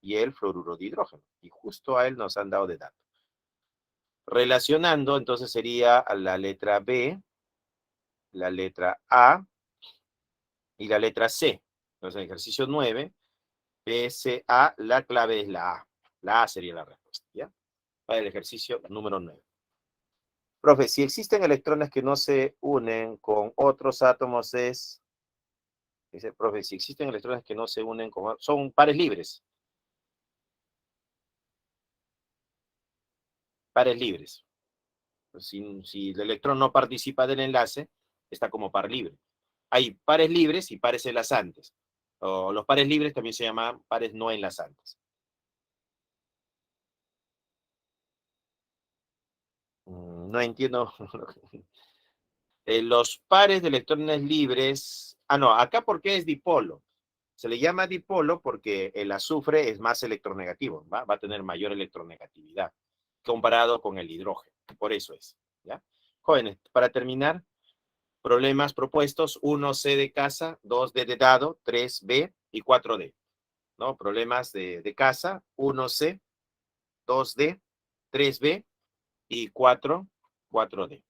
y el fluoruro de hidrógeno. Y justo a él nos han dado de dato. Relacionando, entonces sería la letra B, la letra A y la letra C. Entonces, en ejercicio 9, B, C, A, la clave es la A. La A sería la respuesta, ¿ya? Para el ejercicio número 9. Profe, si existen electrones que no se unen con otros átomos dice, profe, si existen electrones que no se unen con, son pares libres. Pares libres. Si el electrón no participa del enlace, está como par libre. Hay pares libres y pares enlazantes. O los pares libres también se llaman pares no enlazantes. No entiendo. Los pares de electrones libres. Ah, no, acá ¿por qué es dipolo? Se le llama dipolo porque el azufre es más electronegativo, va a tener mayor electronegatividad comparado con el hidrógeno. Por eso es, ¿ya? Jóvenes, para terminar, problemas propuestos: 1C de casa, 2D de dado, 3B y 4D. ¿No? Problemas de casa: 1C, 2D, 3B y 4D.